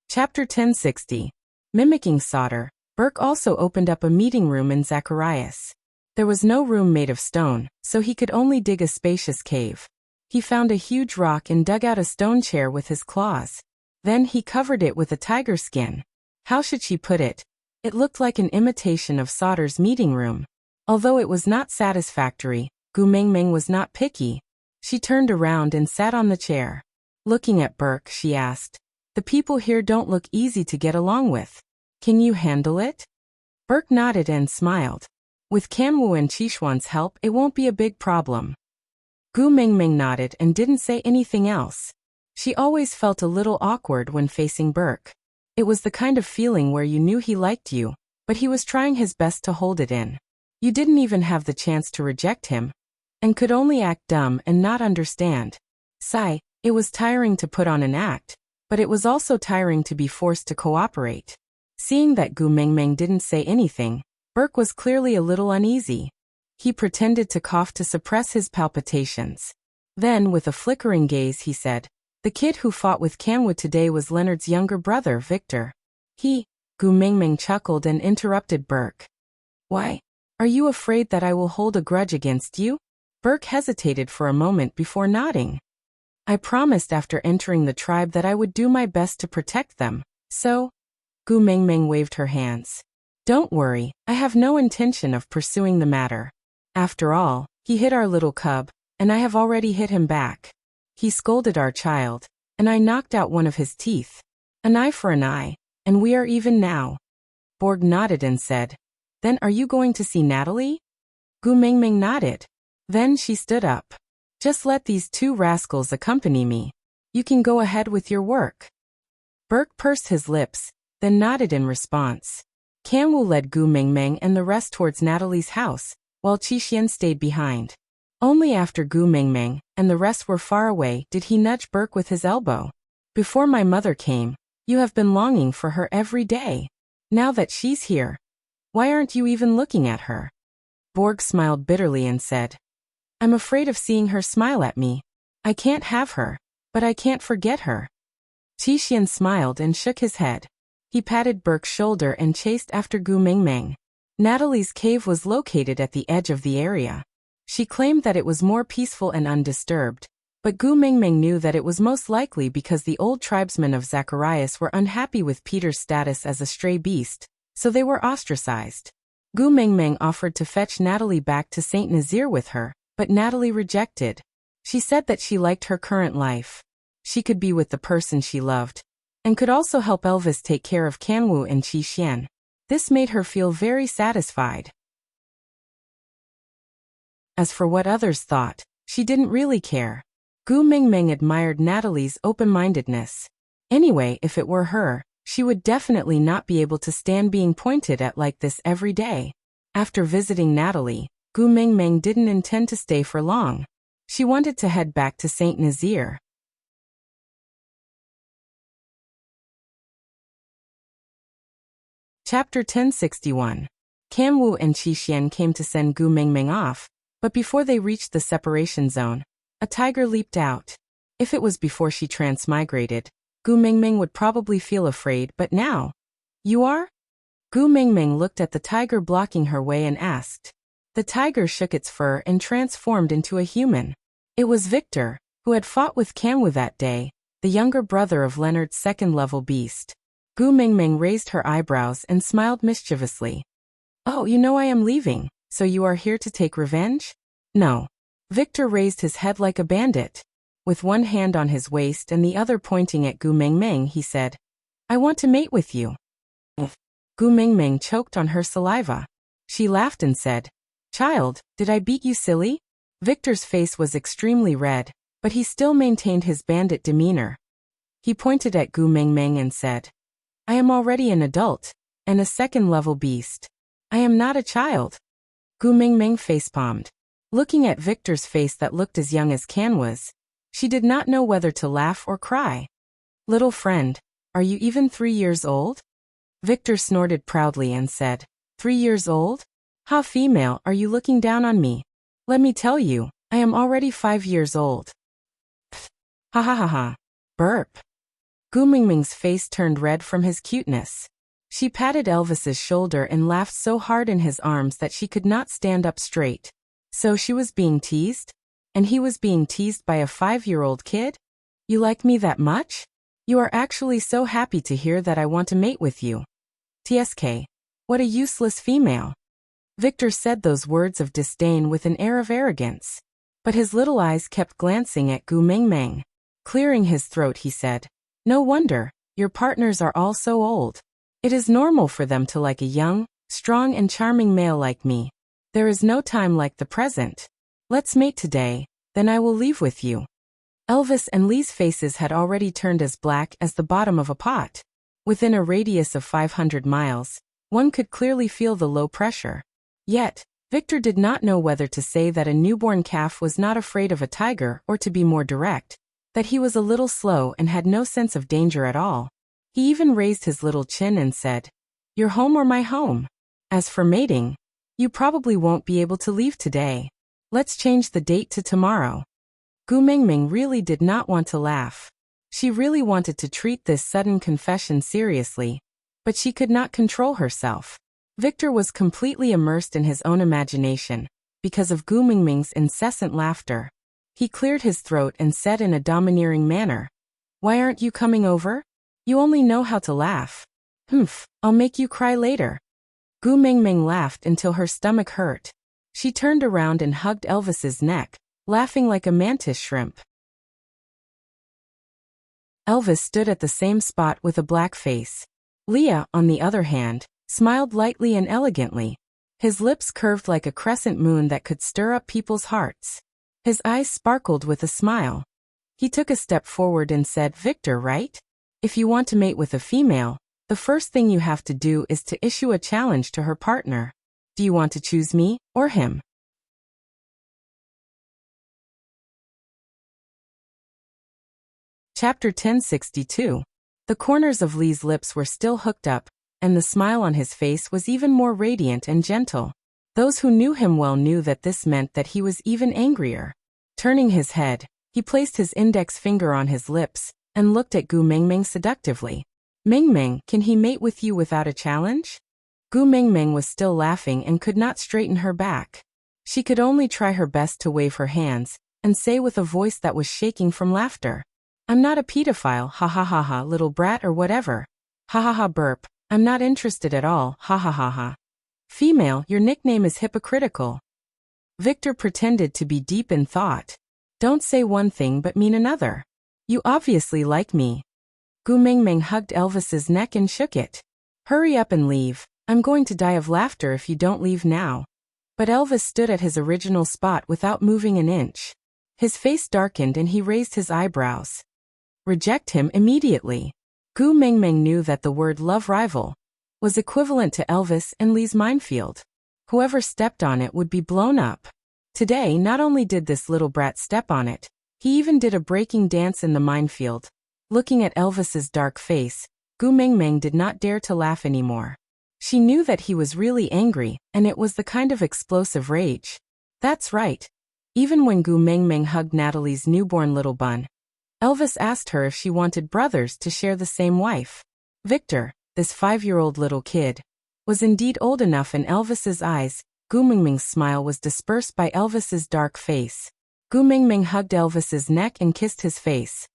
S1: Chapter 1060. Mimicking solder, Burke also opened up a meeting room in Zacharias. There was no room made of stone, so he could only dig a spacious cave. He found a huge rock and dug out a stone chair with his claws. Then he covered it with a tiger skin. How should she put it? It looked like an imitation of Solder's meeting room. Although it was not satisfactory, Gu Mingming was not picky. She turned around and sat on the chair. Looking at Burke, she asked, the people here don't look easy to get along with. Can you handle it? Burke nodded and smiled. With Kanwoo and Qixuan's help, it won't be a big problem. Gu Mingming nodded and didn't say anything else. She always felt a little awkward when facing Burke. It was the kind of feeling where you knew he liked you, but he was trying his best to hold it in. You didn't even have the chance to reject him, and could only act dumb and not understand. Sigh, it was tiring to put on an act, but it was also tiring to be forced to cooperate. Seeing that Gu Mingming didn't say anything, Burke was clearly a little uneasy. He pretended to cough to suppress his palpitations. Then, with a flickering gaze, he said, the kid who fought with Kanwoo today was Leonard's younger brother, Victor. Gu Mingming chuckled and interrupted Burke. Why? Are you afraid that I will hold a grudge against you? Burke hesitated for a moment before nodding. I promised after entering the tribe that I would do my best to protect them, so... Gu Mingming waved her hands. Don't worry, I have no intention of pursuing the matter. After all, he hit our little cub, and I have already hit him back. He scolded our child, and I knocked out one of his teeth. An eye for an eye, and we are even now. Borg nodded and said, Then are you going to see Natalie? Gu Mingming nodded. Then she stood up. Just let these two rascals accompany me. You can go ahead with your work. Burke pursed his lips, then nodded in response. Kanwoo led Gu Mingming and the rest towards Natalie's house, while Qixuan stayed behind. Only after Gu Mingming and the rest were far away did he nudge Burke with his elbow. Before my mother came, you have been longing for her every day. Now that she's here, why aren't you even looking at her? Borg smiled bitterly and said, I'm afraid of seeing her smile at me. I can't have her, but I can't forget her. Qixuan smiled and shook his head. He patted Burke's shoulder and chased after Gu Mingming. Natalie's cave was located at the edge of the area. She claimed that it was more peaceful and undisturbed, but Gu Mingming knew that it was most likely because the old tribesmen of Zacharias were unhappy with Peter's status as a stray beast, so they were ostracized. Gu Mingming offered to fetch Natalie back to St. Nazaire with her, but Natalie rejected. She said that she liked her current life. She could be with the person she loved, and could also help Elvis take care of Kanwoo and Qixuan. This made her feel very satisfied. As for what others thought, she didn't really care. Gu Mingming admired Natalie's open-mindedness. Anyway, if it were her, she would definitely not be able to stand being pointed at like this every day. After visiting Natalie, Gu Mingming didn't intend to stay for long. She wanted to head back to Saint Nazaire. Chapter 1061. Kamwu and Qixian came to send Gu Mingming off, but before they reached the separation zone, a tiger leaped out. If it was before she transmigrated, Gu Mingming would probably feel afraid, but now, you are? Gu Mingming looked at the tiger blocking her way and asked. The tiger shook its fur and transformed into a human. It was Victor, who had fought with Kamwu that day, the younger brother of Leonard's second-level beast. Gu Mingming raised her eyebrows and smiled mischievously. Oh, you know I am leaving, so you are here to take revenge? No. Victor raised his head like a bandit. With one hand on his waist and the other pointing at Gu Mingming, he said, I want to mate with you. Gu Mingming choked on her saliva. She laughed and said, Child, did I beat you silly? Victor's face was extremely red, but he still maintained his bandit demeanor. He pointed at Gu Mingming and said, I am already an adult, and a second-level beast. I am not a child. Gu Mingming facepalmed. Looking at Victor's face that looked as young as Kanwa's, she did not know whether to laugh or cry. Little friend, are you even 3 years old? Victor snorted proudly and said, 3 years old? Ha, female, are you looking down on me? Let me tell you, I am already 5 years old. Pfft. Ha ha ha ha. Burp. Gu Mingming's face turned red from his cuteness. She patted Elvis's shoulder and laughed so hard in his arms that she could not stand up straight. So she was being teased? And he was being teased by a 5-year-old kid? You like me that much? You are actually so happy to hear that I want to mate with you. TSK. What a useless female. Victor said those words of disdain with an air of arrogance. But his little eyes kept glancing at Gu Mingming. Clearing his throat, he said, No wonder, your partners are all so old. It is normal for them to like a young, strong and charming male like me. There is no time like the present. Let's mate today, then I will leave with you. Elvis and Lee's faces had already turned as black as the bottom of a pot. Within a radius of 500 miles, one could clearly feel the low pressure. Yet, Victor did not know whether to say that a newborn calf was not afraid of a tiger or, to be more direct, that he was a little slow and had no sense of danger at all. He even raised his little chin and said, Your home or my home? As for mating, you probably won't be able to leave today. Let's change the date to tomorrow. Gu Mingming really did not want to laugh. She really wanted to treat this sudden confession seriously, but she could not control herself. Victor was completely immersed in his own imagination, because of Gu Mingming's incessant laughter. He cleared his throat and said in a domineering manner, Why aren't you coming over? You only know how to laugh. Humph, I'll make you cry later. Gu Mingming laughed until her stomach hurt. She turned around and hugged Elvis's neck, laughing like a mantis shrimp. Elvis stood at the same spot with a black face. Leah, on the other hand, smiled lightly and elegantly. His lips curved like a crescent moon that could stir up people's hearts. His eyes sparkled with a smile. He took a step forward and said, Victor, right? If you want to mate with a female, the first thing you have to do is to issue a challenge to her partner. Do you want to choose me or him? Chapter 1062. The corners of Lee's lips were still hooked up, and the smile on his face was even more radiant and gentle. Those who knew him well knew that this meant that he was even angrier. Turning his head, he placed his index finger on his lips and looked at Gu Mingming seductively. Mingming, can he mate with you without a challenge? Gu Mingming was still laughing and could not straighten her back. She could only try her best to wave her hands and say with a voice that was shaking from laughter, I'm not a pedophile, ha ha ha ha, little brat or whatever. Ha ha ha burp, I'm not interested at all, ha ha ha ha. Female, your nickname is hypocritical. Victor pretended to be deep in thought. Don't say one thing but mean another. You obviously like me. Gu Mingming hugged Elvis's neck and shook it. Hurry up and leave. I'm going to die of laughter if you don't leave now. But Elvis stood at his original spot without moving an inch. His face darkened and he raised his eyebrows. Reject him immediately. Gu Mingming knew that the word love rival was equivalent to Elvis and Lee's minefield. Whoever stepped on it would be blown up. Today, not only did this little brat step on it, he even did a breaking dance in the minefield. Looking at Elvis's dark face, Gu Mengmeng did not dare to laugh anymore. She knew that he was really angry, and it was the kind of explosive rage. That's right. Even when Gu Mengmeng hugged Natalie's newborn little bun, Elvis asked her if she wanted brothers to share the same wife. Victor, this 5-year-old little kid, was indeed old enough in Elvis's eyes. Gu Mengmeng's smile was dispersed by Elvis's dark face. Gu Mengmeng hugged Elvis's neck and kissed his face.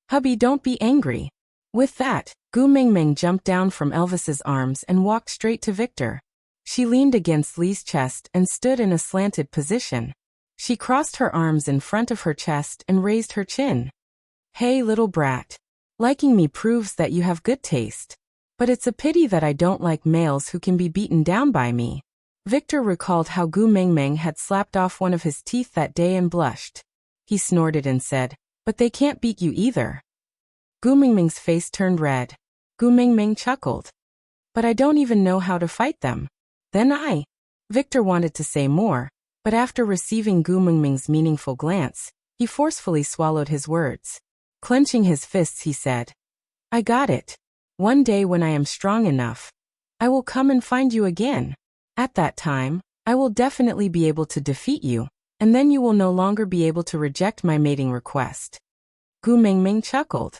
S1: "Hubby, don't be angry." With that, Gu Mengmeng jumped down from Elvis's arms and walked straight to Victor. She leaned against Lee's chest and stood in a slanted position. She crossed her arms in front of her chest and raised her chin. "Hey, little brat. Liking me proves that you have good taste. But it's a pity that I don't like males who can be beaten down by me." Victor recalled how Gu Mengmeng had slapped off one of his teeth that day and blushed. He snorted and said, "But they can't beat you either." Gu Mengmeng's face turned red. Gu Mengmeng chuckled. "But I don't even know how to fight them." Victor wanted to say more, but after receiving Gu Mengmeng's meaningful glance, he forcefully swallowed his words. Clenching his fists, he said, "I got it. One day when I am strong enough, I will come and find you again. At that time, I will definitely be able to defeat you, and then you will no longer be able to reject my mating request." Gu Mengmeng chuckled.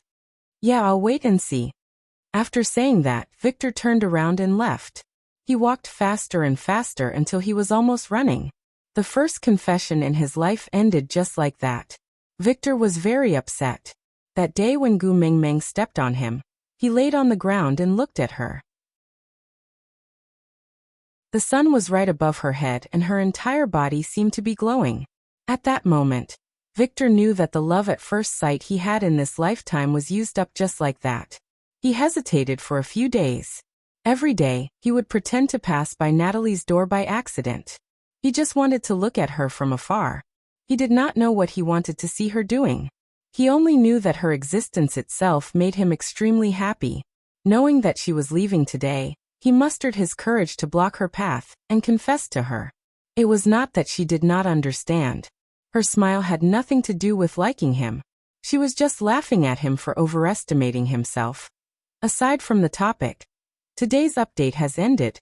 S1: "Yeah, I'll wait and see." After saying that, Victor turned around and left. He walked faster and faster until he was almost running. The first confession in his life ended just like that. Victor was very upset. That day when Gu Mengmeng stepped on him, he laid on the ground and looked at her. The sun was right above her head and her entire body seemed to be glowing. At that moment, Victor knew that the love at first sight he had in this lifetime was used up just like that. He hesitated for a few days. Every day, he would pretend to pass by Natalie's door by accident. He just wanted to look at her from afar. He did not know what he wanted to see her doing. He only knew that her existence itself made him extremely happy. Knowing that she was leaving today, he mustered his courage to block her path and confessed to her. It was not that she did not understand. Her smile had nothing to do with liking him. She was just laughing at him for overestimating himself. Aside from the topic, today's update has ended.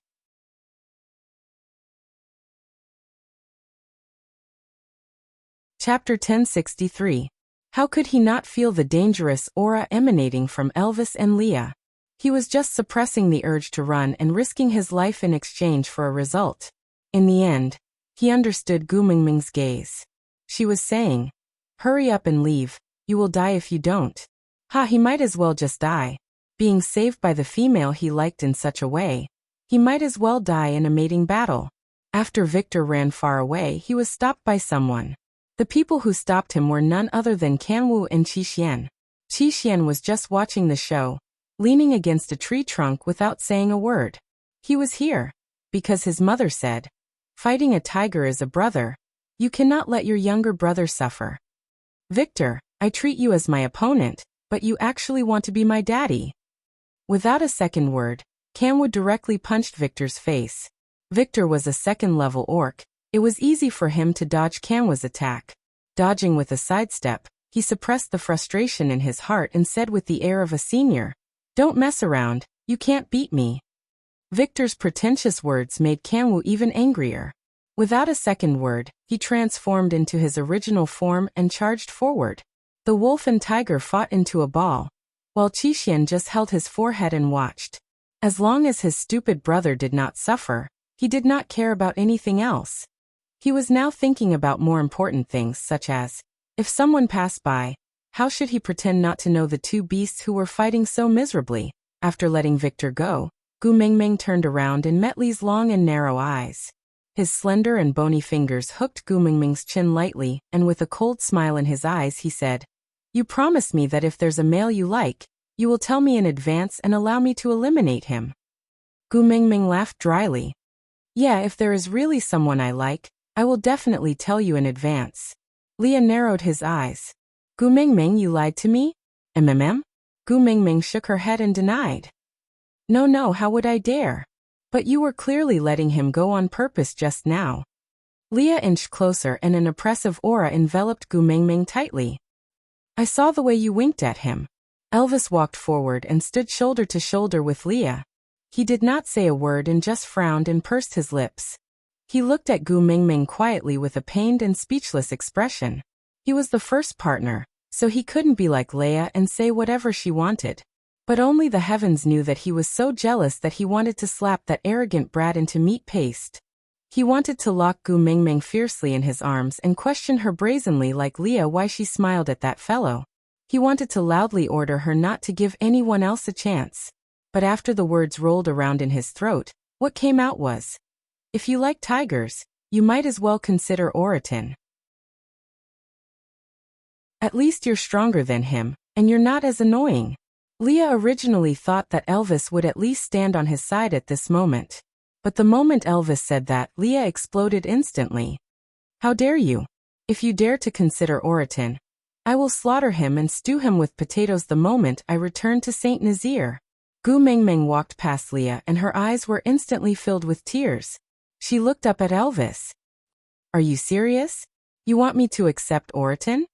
S1: Chapter 1063. How could he not feel the dangerous aura emanating from Elvis and Leah? He was just suppressing the urge to run and risking his life in exchange for a result. In the end, he understood Gu Mengmeng's gaze. She was saying, "Hurry up and leave, you will die if you don't." He might as well just die. Being saved by the female he liked in such a way, he might as well die in a mating battle. After Victor ran far away, he was stopped by someone. The people who stopped him were none other than Kanwu and Qi Xian was just watching the show, leaning against a tree trunk without saying a word. He was here because his mother said, "Fighting a tiger is a brother. You cannot let your younger brother suffer." "Victor, I treat you as my opponent, but you actually want to be my daddy." Without a second word, Kanwu directly punched Victor's face. Victor was a second-level orc. It was easy for him to dodge Kanwu's attack. Dodging with a sidestep, he suppressed the frustration in his heart and said with the air of a senior, "Don't mess around, you can't beat me." Victor's pretentious words made Kanwu even angrier. Without a second word, he transformed into his original form and charged forward. The wolf and tiger fought into a ball, while Qi Xian just held his forehead and watched. As long as his stupid brother did not suffer, he did not care about anything else. He was now thinking about more important things such as, if someone passed by, how should he pretend not to know the two beasts who were fighting so miserably? After letting Victor go, Gu Mengmeng turned around and met Li's long and narrow eyes. His slender and bony fingers hooked Gu Mengmeng's chin lightly, and with a cold smile in his eyes he said, "You promise me that if there's a male you like, you will tell me in advance and allow me to eliminate him." Gu Mengmeng laughed dryly. "Yeah, if there is really someone I like, I will definitely tell you in advance." Leah narrowed his eyes. "Gu Mengmeng, you lied to me?" Gu Mengmeng shook her head and denied. No, how would I dare? But you were clearly letting him go on purpose just now." Leah inched closer and an oppressive aura enveloped Gu Mingming tightly. I saw the way you winked at him. Elvis walked forward and stood shoulder to shoulder with Leah. He did not say a word and just frowned and pursed his lips. He looked at Gu Mingming quietly with a pained and speechless expression. He was the first partner, so he couldn't be like Leah and say whatever she wanted. But only the heavens knew that he was so jealous that he wanted to slap that arrogant brat into meat paste. He wanted to lock Gu Mingming fiercely in his arms and question her brazenly like Leah why she smiled at that fellow. He wanted to loudly order her not to give anyone else a chance. But after the words rolled around in his throat, what came out was, if you like tigers, you might as well consider Oriton. At least you're stronger than him, and you're not as annoying. Leah originally thought that Elvis would at least stand on his side at this moment. But the moment Elvis said that, Leah exploded instantly. How dare you? If you dare to consider Oriton, I will slaughter him and stew him with potatoes the moment I return to Saint Nazaire. Gu Mingming walked past Leah and her eyes were instantly filled with tears. She looked up at Elvis. Are you serious? You want me to accept Oriton?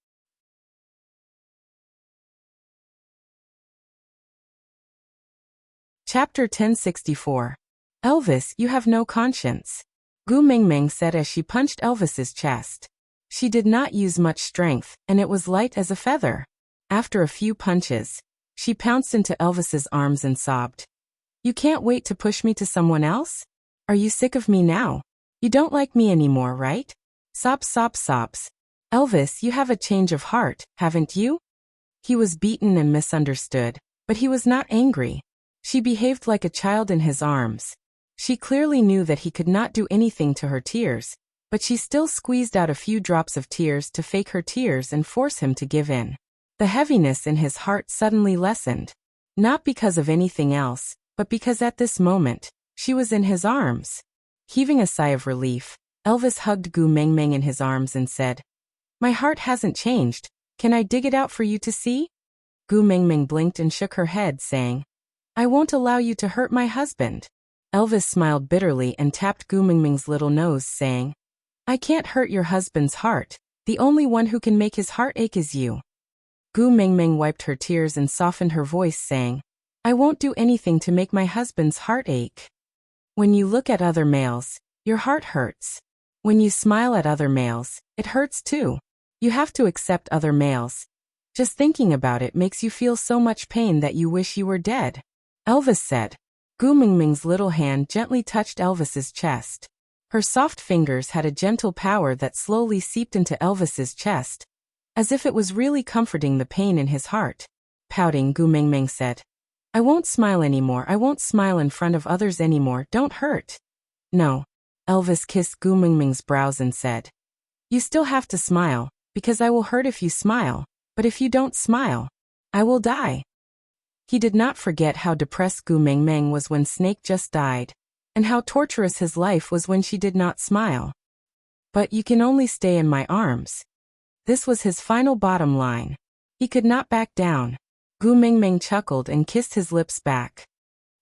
S1: Chapter 1064. Elvis, you have no conscience. Gu Mingming said as she punched Elvis's chest. She did not use much strength, and it was light as a feather. After a few punches, she pounced into Elvis's arms and sobbed. You can't wait to push me to someone else? Are you sick of me now? You don't like me anymore, right? Sobs, sobs, sobs. Elvis, you have a change of heart, haven't you? He was beaten and misunderstood, but he was not angry. She behaved like a child in his arms. She clearly knew that he could not do anything to her tears, but she still squeezed out a few drops of tears to fake her tears and force him to give in. The heaviness in his heart suddenly lessened. Not because of anything else, but because at this moment, she was in his arms. Heaving a sigh of relief, Elvis hugged Gu Mingming in his arms and said, My heart hasn't changed. Can I dig it out for you to see? Gu Mingming blinked and shook her head, saying, I won't allow you to hurt my husband. Elvis smiled bitterly and tapped Gu Mingming's little nose, saying, I can't hurt your husband's heart. The only one who can make his heart ache is you. Gu Mingming wiped her tears and softened her voice, saying, I won't do anything to make my husband's heart ache. When you look at other males, your heart hurts. When you smile at other males, it hurts too. You have to accept other males. Just thinking about it makes you feel so much pain that you wish you were dead. Elvis said. Gu Mingming's little hand gently touched Elvis's chest. Her soft fingers had a gentle power that slowly seeped into Elvis's chest, as if it was really comforting the pain in his heart. Pouting, Gu Mingming said, I won't smile anymore. I won't smile in front of others anymore. Don't hurt. No. Elvis kissed Gu Mingming's brows and said, You still have to smile, because I will hurt if you smile, but if you don't smile, I will die. He did not forget how depressed Gu Mingming was when Snake just died, and how torturous his life was when she did not smile. But you can only stay in my arms. This was his final bottom line. He could not back down. Gu Mingming chuckled and kissed his lips back.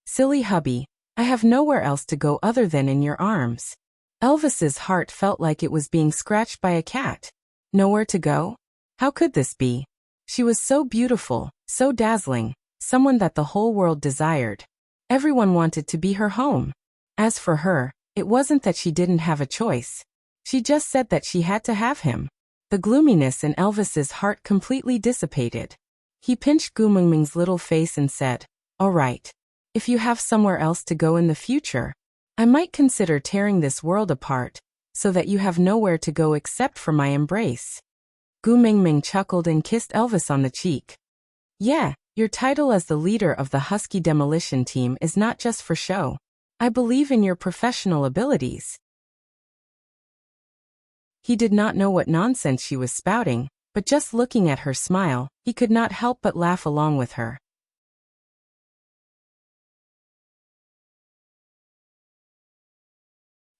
S1: Silly hubby, I have nowhere else to go other than in your arms. Elvis's heart felt like it was being scratched by a cat. Nowhere to go? How could this be? She was so beautiful, so dazzling, someone that the whole world desired. Everyone wanted to be her home. As for her, it wasn't that she didn't have a choice. She just said that she had to have him. The gloominess in Elvis's heart completely dissipated. He pinched Gu Mingming's little face and said, All right. If you have somewhere else to go in the future, I might consider tearing this world apart, so that you have nowhere to go except for my embrace. Gu Mingming chuckled and kissed Elvis on the cheek. Yeah, your title as the leader of the Husky Demolition Team is not just for show. I believe in your professional abilities. He did not know what nonsense she was spouting, but just looking at her smile, he could not help but laugh along with her.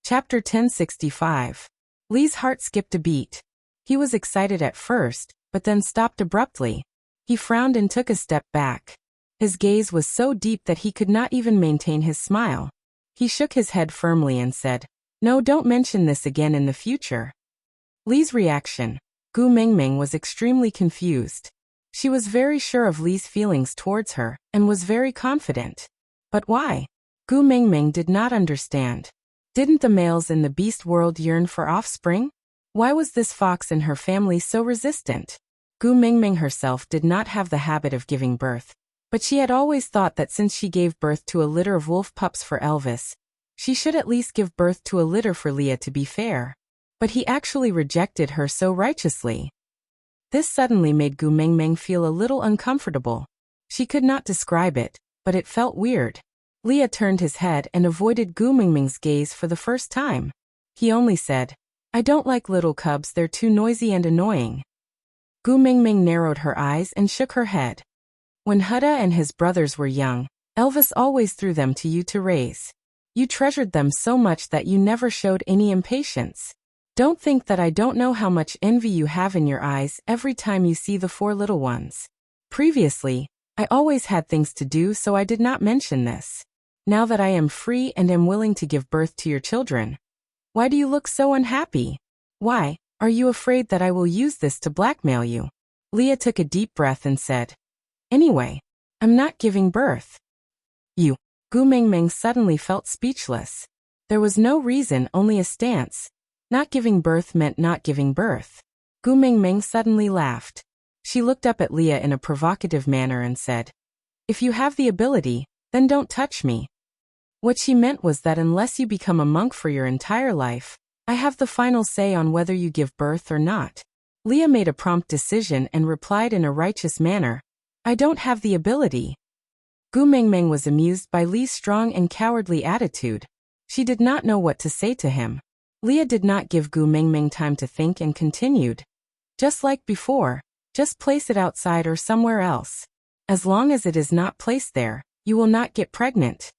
S1: Chapter 1065. Lee's heart skipped a beat. He was excited at first, but then stopped abruptly. He frowned and took a step back. His gaze was so deep that he could not even maintain his smile. He shook his head firmly and said, No, don't mention this again in the future. Li's reaction. Gu Mingming was extremely confused. She was very sure of Li's feelings towards her, and was very confident. But why? Gu Mingming did not understand. Didn't the males in the beast world yearn for offspring? Why was this fox and her family so resistant? Gu Mingming herself did not have the habit of giving birth, but she had always thought that since she gave birth to a litter of wolf pups for Elvis, she should at least give birth to a litter for Leah to be fair. But he actually rejected her so righteously. This suddenly made Gu Mingming feel a little uncomfortable. She could not describe it, but it felt weird. Leah turned his head and avoided Gu Mingming's gaze for the first time. He only said, "I don't like little cubs, they're too noisy and annoying." Gu Mingming narrowed her eyes and shook her head. When Hutta and his brothers were young, Elvis always threw them to you to raise. You treasured them so much that you never showed any impatience. Don't think that I don't know how much envy you have in your eyes every time you see the 4 little ones. Previously, I always had things to do, so I did not mention this. Now that I am free and am willing to give birth to your children, why do you look so unhappy? Why, are you afraid that I will use this to blackmail you? Leah took a deep breath and said, "Anyway, I'm not giving birth." You. Gu Mingming suddenly felt speechless. There was no reason, only a stance. Not giving birth meant not giving birth. Gu Mingming suddenly laughed. She looked up at Leah in a provocative manner and said, "If you have the ability, then don't touch me." What she meant was that unless you become a monk for your entire life, I have the final say on whether you give birth or not. Leah made a prompt decision and replied in a righteous manner, "I don't have the ability." Gu Mingming was amused by Li's strong and cowardly attitude. She did not know what to say to him. Leah did not give Gu Mingming time to think and continued. "Just like before, just place it outside or somewhere else. As long as it is not placed there, you will not get pregnant."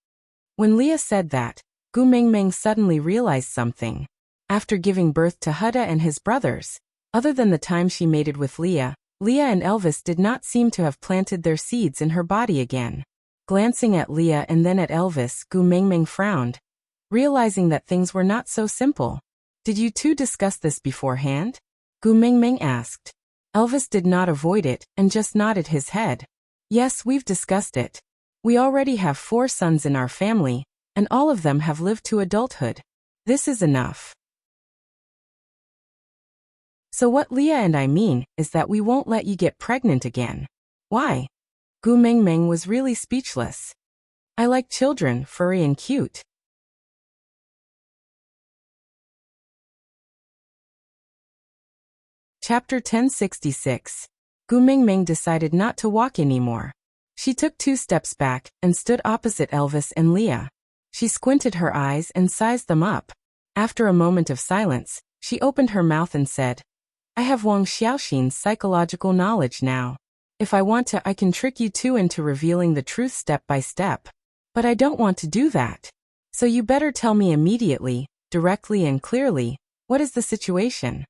S1: When Leah said that, Gu Mingming suddenly realized something. After giving birth to Hutta and his brothers, other than the time she mated with Leah and Elvis did not seem to have planted their seeds in her body again. Glancing at Leah and then at Elvis, Gu Mingming frowned, realizing that things were not so simple. "Did you two discuss this beforehand?" Gu Mingming asked. Elvis did not avoid it and just nodded his head. "Yes, we've discussed it. We already have 4 sons in our family, and all of them have lived to adulthood. This is enough. So what Leah and I mean is that we won't let you get pregnant again." "Why?" Gu Mingming was really speechless. "I like children, furry and cute." Chapter 1066. Gu Mingming decided not to walk anymore. She took 2 steps back and stood opposite Elvis and Leah. She squinted her eyes and sized them up. After a moment of silence, she opened her mouth and said, "I have Wang Xiaoxin's psychological knowledge now. If I want to, I can trick you two into revealing the truth step by step. But I don't want to do that. So you better tell me immediately, directly and clearly, what is the situation?"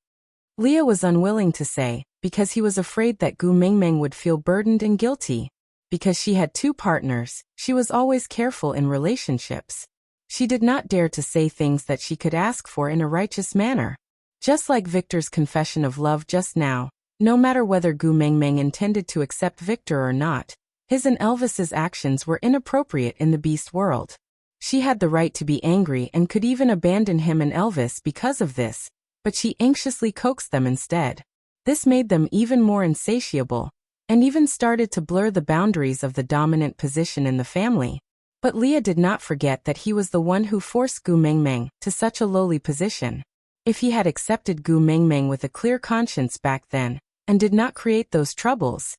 S1: Leah was unwilling to say, because he was afraid that Gu Mingming would feel burdened and guilty. Because she had 2 partners, she was always careful in relationships. She did not dare to say things that she could ask for in a righteous manner. Just like Victor's confession of love just now, no matter whether Gu Mingming intended to accept Victor or not, his and Elvis's actions were inappropriate in the beast world. She had the right to be angry and could even abandon him and Elvis because of this, but she anxiously coaxed them instead. This made them even more insatiable, and even started to blur the boundaries of the dominant position in the family. But Leah did not forget that he was the one who forced Gu Mingming to such a lowly position. If he had accepted Gu Mingming with a clear conscience back then, and did not create those troubles,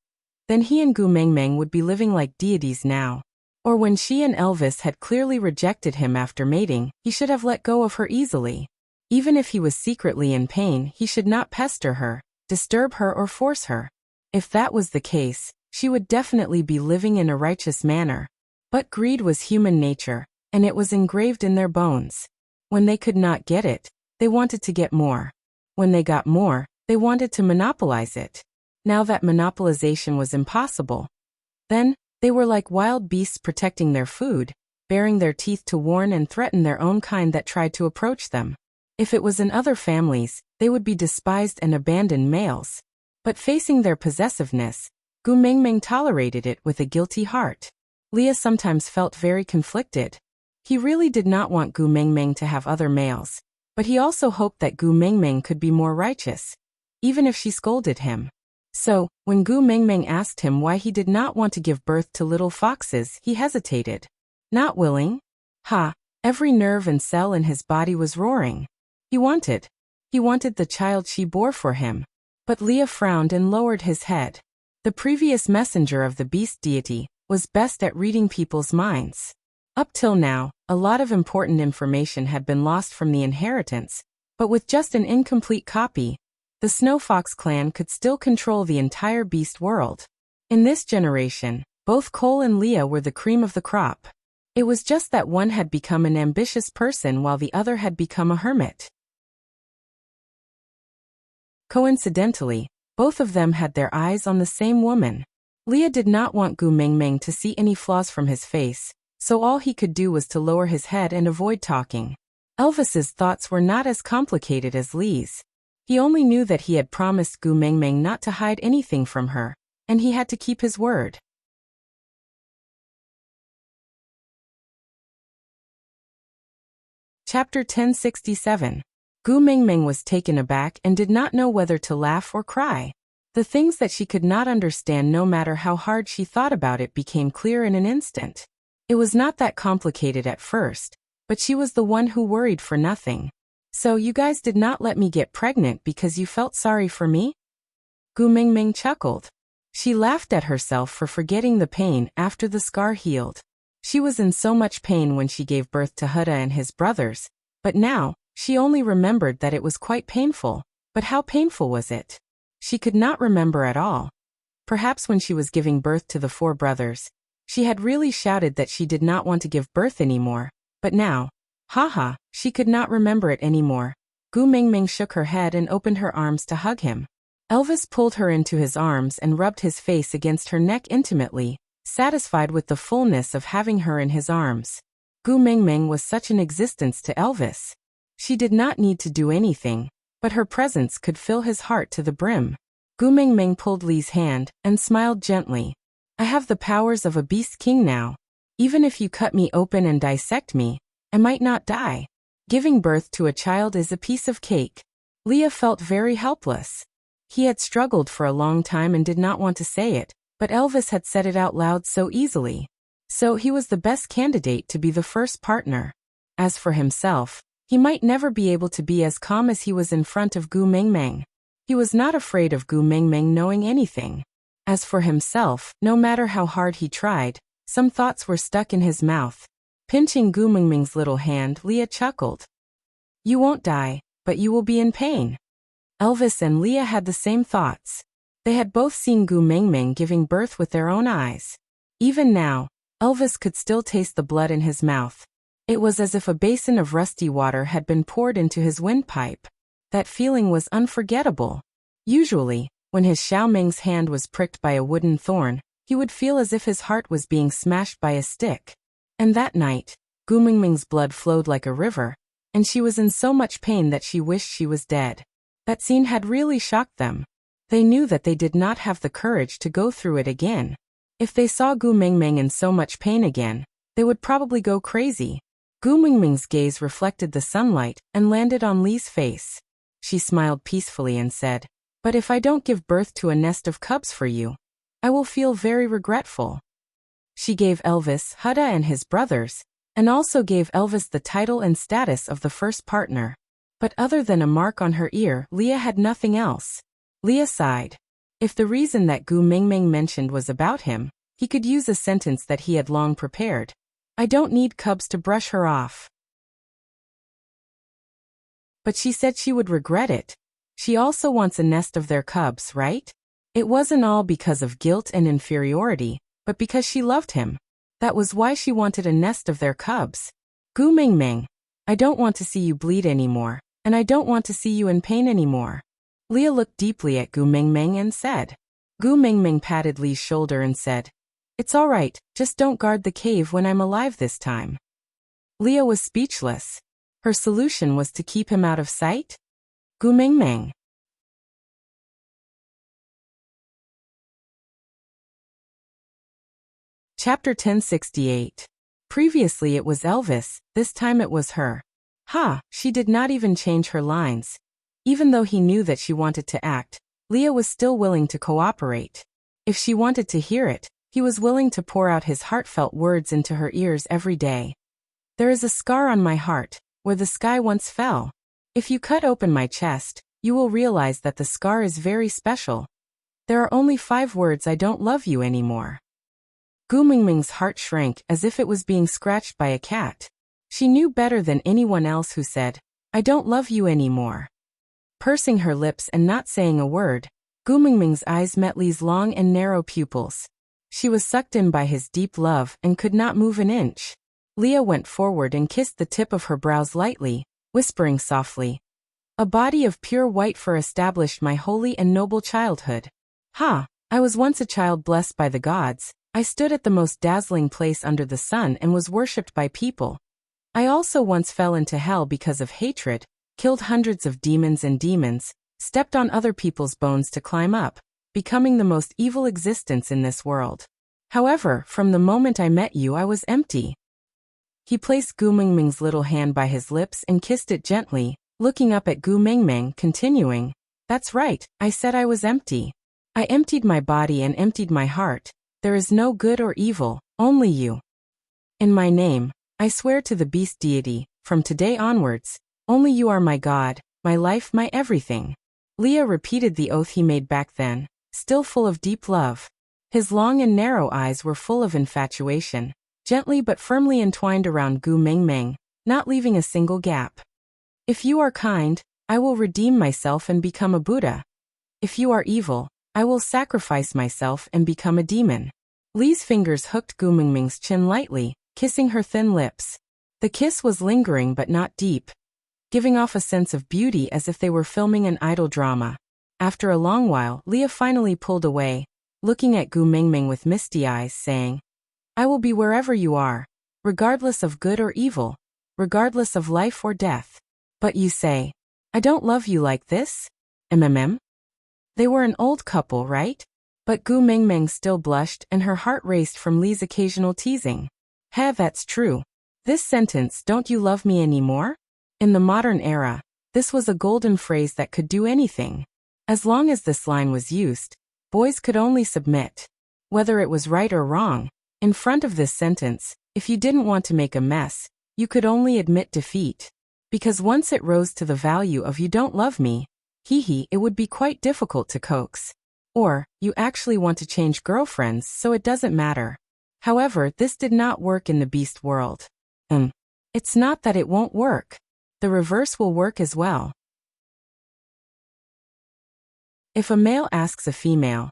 S1: then he and Gu Mingming would be living like deities now. Or when she and Elvis had clearly rejected him after mating, he should have let go of her easily. Even if he was secretly in pain, he should not pester her, disturb her or force her. If that was the case, she would definitely be living in a righteous manner. But greed was human nature, and it was engraved in their bones. When they could not get it, they wanted to get more. When they got more, they wanted to monopolize it. Now that monopolization was impossible, then they were like wild beasts protecting their food. baring their teeth to warn and threaten their own kind that tried to approach them. If it was in other families, they would be despised and abandoned males. But facing their possessiveness, Gu Mengmeng tolerated it with a guilty heart. Leah sometimes felt very conflicted. He really did not want Gu Mengmeng to have other males, but he also hoped that Gu Mengmeng could be more righteous, even if she scolded him. So, when Gu Mengmeng asked him why he did not want to give birth to little foxes, he hesitated. Not willing? Ha! Every nerve and cell in his body was roaring. He wanted the child she bore for him. But Leah frowned and lowered his head. The previous messenger of the beast deity was best at reading people's minds. Up till now, a lot of important information had been lost from the inheritance, but with just an incomplete copy, the Snow Fox clan could still control the entire beast world. In this generation, both Cole and Leah were the cream of the crop. It was just that one had become an ambitious person while the other had become a hermit. Coincidentally, both of them had their eyes on the same woman. Leah did not want Gu Mengmeng to see any flaws from his face, so all he could do was to lower his head and avoid talking. Elvis's thoughts were not as complicated as Lee's. He only knew that he had promised Gu Mengmeng not to hide anything from her, and he had to keep his word. Chapter 1067. Gu Mengmeng was taken aback and did not know whether to laugh or cry. The things that she could not understand, no matter how hard she thought about it, became clear in an instant. It was not that complicated at first, but she was the one who worried for nothing. So you guys did not let me get pregnant because you felt sorry for me? Gu Mengmeng chuckled. She laughed at herself for forgetting the pain after the scar healed. She was in so much pain when she gave birth to Huda and his brothers, but now, she only remembered that it was quite painful. But how painful was it? She could not remember at all. Perhaps when she was giving birth to the 4 brothers, she had really shouted that she did not want to give birth anymore, but now, she could not remember it anymore. Gu Mengmeng shook her head and opened her arms to hug him. Elvis pulled her into his arms and rubbed his face against her neck intimately, satisfied with the fullness of having her in his arms. Gu Mengmeng was such an existence to Elvis. She did not need to do anything, but her presence could fill his heart to the brim. Gu Mengmeng pulled Li's hand and smiled gently. I have the powers of a beast king now. Even if you cut me open and dissect me, I might not die. Giving birth to a child is a piece of cake. Leah felt very helpless. He had struggled for a long time and did not want to say it, but Elvis had said it out loud so easily. So he was the best candidate to be the first partner. As for himself, he might never be able to be as calm as he was in front of Gu Mengmeng. He was not afraid of Gu Mengmeng knowing anything. As for himself, no matter how hard he tried, some thoughts were stuck in his mouth. Pinching Gu Mengmeng's little hand, Leah chuckled. You won't die, but you will be in pain. Elvis and Leah had the same thoughts. They had both seen Gu Mengmeng giving birth with their own eyes. Even now, Elvis could still taste the blood in his mouth. It was as if a basin of rusty water had been poured into his windpipe. That feeling was unforgettable. Usually, when his Xiaoming's hand was pricked by a wooden thorn, he would feel as if his heart was being smashed by a stick. And that night, Gu Mengmeng's blood flowed like a river, and she was in so much pain that she wished she was dead. That scene had really shocked them. They knew that they did not have the courage to go through it again. If they saw Gu Mengmeng in so much pain again, they would probably go crazy. Gu Mengmeng's gaze reflected the sunlight and landed on Li's face. She smiled peacefully and said, But if I don't give birth to a nest of cubs for you, I will feel very regretful. She gave Elvis Huda and his brothers, and also gave Elvis the title and status of the first partner. But other than a mark on her ear, Leah had nothing else. Leah sighed. If the reason that Gu Mengmeng mentioned was about him, he could use a sentence that he had long prepared. I don't need cubs to brush her off. But she said she would regret it. She also wants a nest of their cubs, right? It wasn't all because of guilt and inferiority, but because she loved him. That was why she wanted a nest of their cubs. Gu Mengmeng, I don't want to see you bleed anymore, and I don't want to see you in pain anymore. Leah looked deeply at Gu Mengmeng and said. Gu Mengmeng patted Li's shoulder and said, It's all right, just don't guard the cave when I'm alive this time. Leah was speechless. Her solution was to keep him out of sight? Gu Mengmeng. Chapter 1068. Previously it was Elvis, this time it was her. She did not even change her lines. Even though he knew that she wanted to act, Leah was still willing to cooperate. If she wanted to hear it, he was willing to pour out his heartfelt words into her ears every day. There is a scar on my heart, where the sky once fell. If you cut open my chest, you will realize that the scar is very special. There are only 5 words: I don't love you anymore. Gu Mingming's heart shrank as if it was being scratched by a cat. She knew better than anyone else who said, I don't love you anymore. Pursing her lips and not saying a word, Gu Mingming's eyes met Li's long and narrow pupils. She was sucked in by his deep love and could not move an inch. Leah went forward and kissed the tip of her brows lightly, whispering softly, a body of pure white fur established my holy and noble childhood. I was once a child blessed by the gods. I stood at the most dazzling place under the sun and was worshipped by people. I also once fell into hell because of hatred, killed hundreds of demons, stepped on other people's bones to climb up, becoming the most evil existence in this world. However, from the moment I met you, I was empty. He placed Gu Mingming's little hand by his lips and kissed it gently, looking up at Gu Mingming, continuing, That's right, I said I was empty. I emptied my body and emptied my heart. There is no good or evil, only you. In my name, I swear to the beast deity, from today onwards, only you are my God, my life, my everything. Leah repeated the oath he made back then, still full of deep love. His long and narrow eyes were full of infatuation, gently but firmly entwined around Gu Mingming, not leaving a single gap. If you are kind, I will redeem myself and become a Buddha. If you are evil, I will sacrifice myself and become a demon. Li's fingers hooked Gu Mingming's chin lightly, kissing her thin lips. The kiss was lingering but not deep, giving off a sense of beauty as if they were filming an idol drama. After a long while, Leah finally pulled away, looking at Gu Mingming with misty eyes, saying, I will be wherever you are, regardless of good or evil, regardless of life or death. But you say, I don't love you like this? They were an old couple, right? But Gu Mingming still blushed and her heart raced from Li's occasional teasing. That's true. This sentence, don't you love me anymore? In the modern era, this was a golden phrase that could do anything. As long as this line was used, boys could only submit. Whether it was right or wrong, in front of this sentence, if you didn't want to make a mess, you could only admit defeat. Because once it rose to the value of you don't love me, it would be quite difficult to coax. Or, you actually want to change girlfriends so it doesn't matter. However, this did not work in the beast world. It's not that it won't work. The reverse will work as well. If a male asks a female,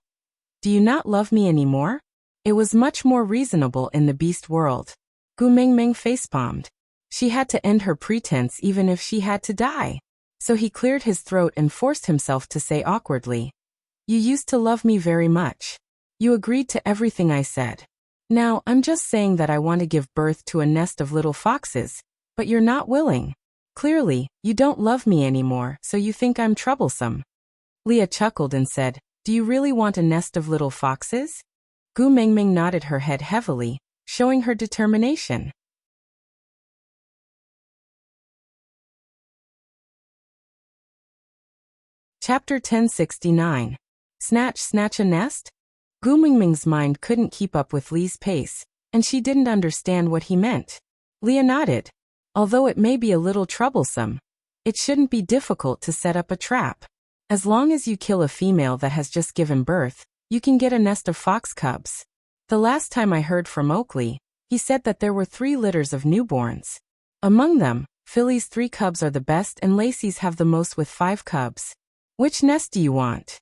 S1: do you not love me anymore? It was much more reasonable in the beast world. Gu Mingming facepalmed. She had to end her pretense even if she had to die. So he cleared his throat and forced himself to say awkwardly, You used to love me very much. You agreed to everything I said. Now, I'm just saying that I want to give birth to a nest of little foxes, but you're not willing. Clearly, you don't love me anymore, so you think I'm troublesome. Leah chuckled and said, Do you really want a nest of little foxes? Gu Mingming nodded her head heavily, showing her determination. Chapter 1069. Snatch a nest? Gu Mingming's mind couldn't keep up with Li's pace, and she didn't understand what he meant. Leah nodded. Although it may be a little troublesome, it shouldn't be difficult to set up a trap. As long as you kill a female that has just given birth, you can get a nest of fox cubs. The last time I heard from Oakley, he said that there were 3 litters of newborns. Among them, Philly's 3 cubs are the best and Lacey's have the most with 5 cubs. Which nest do you want?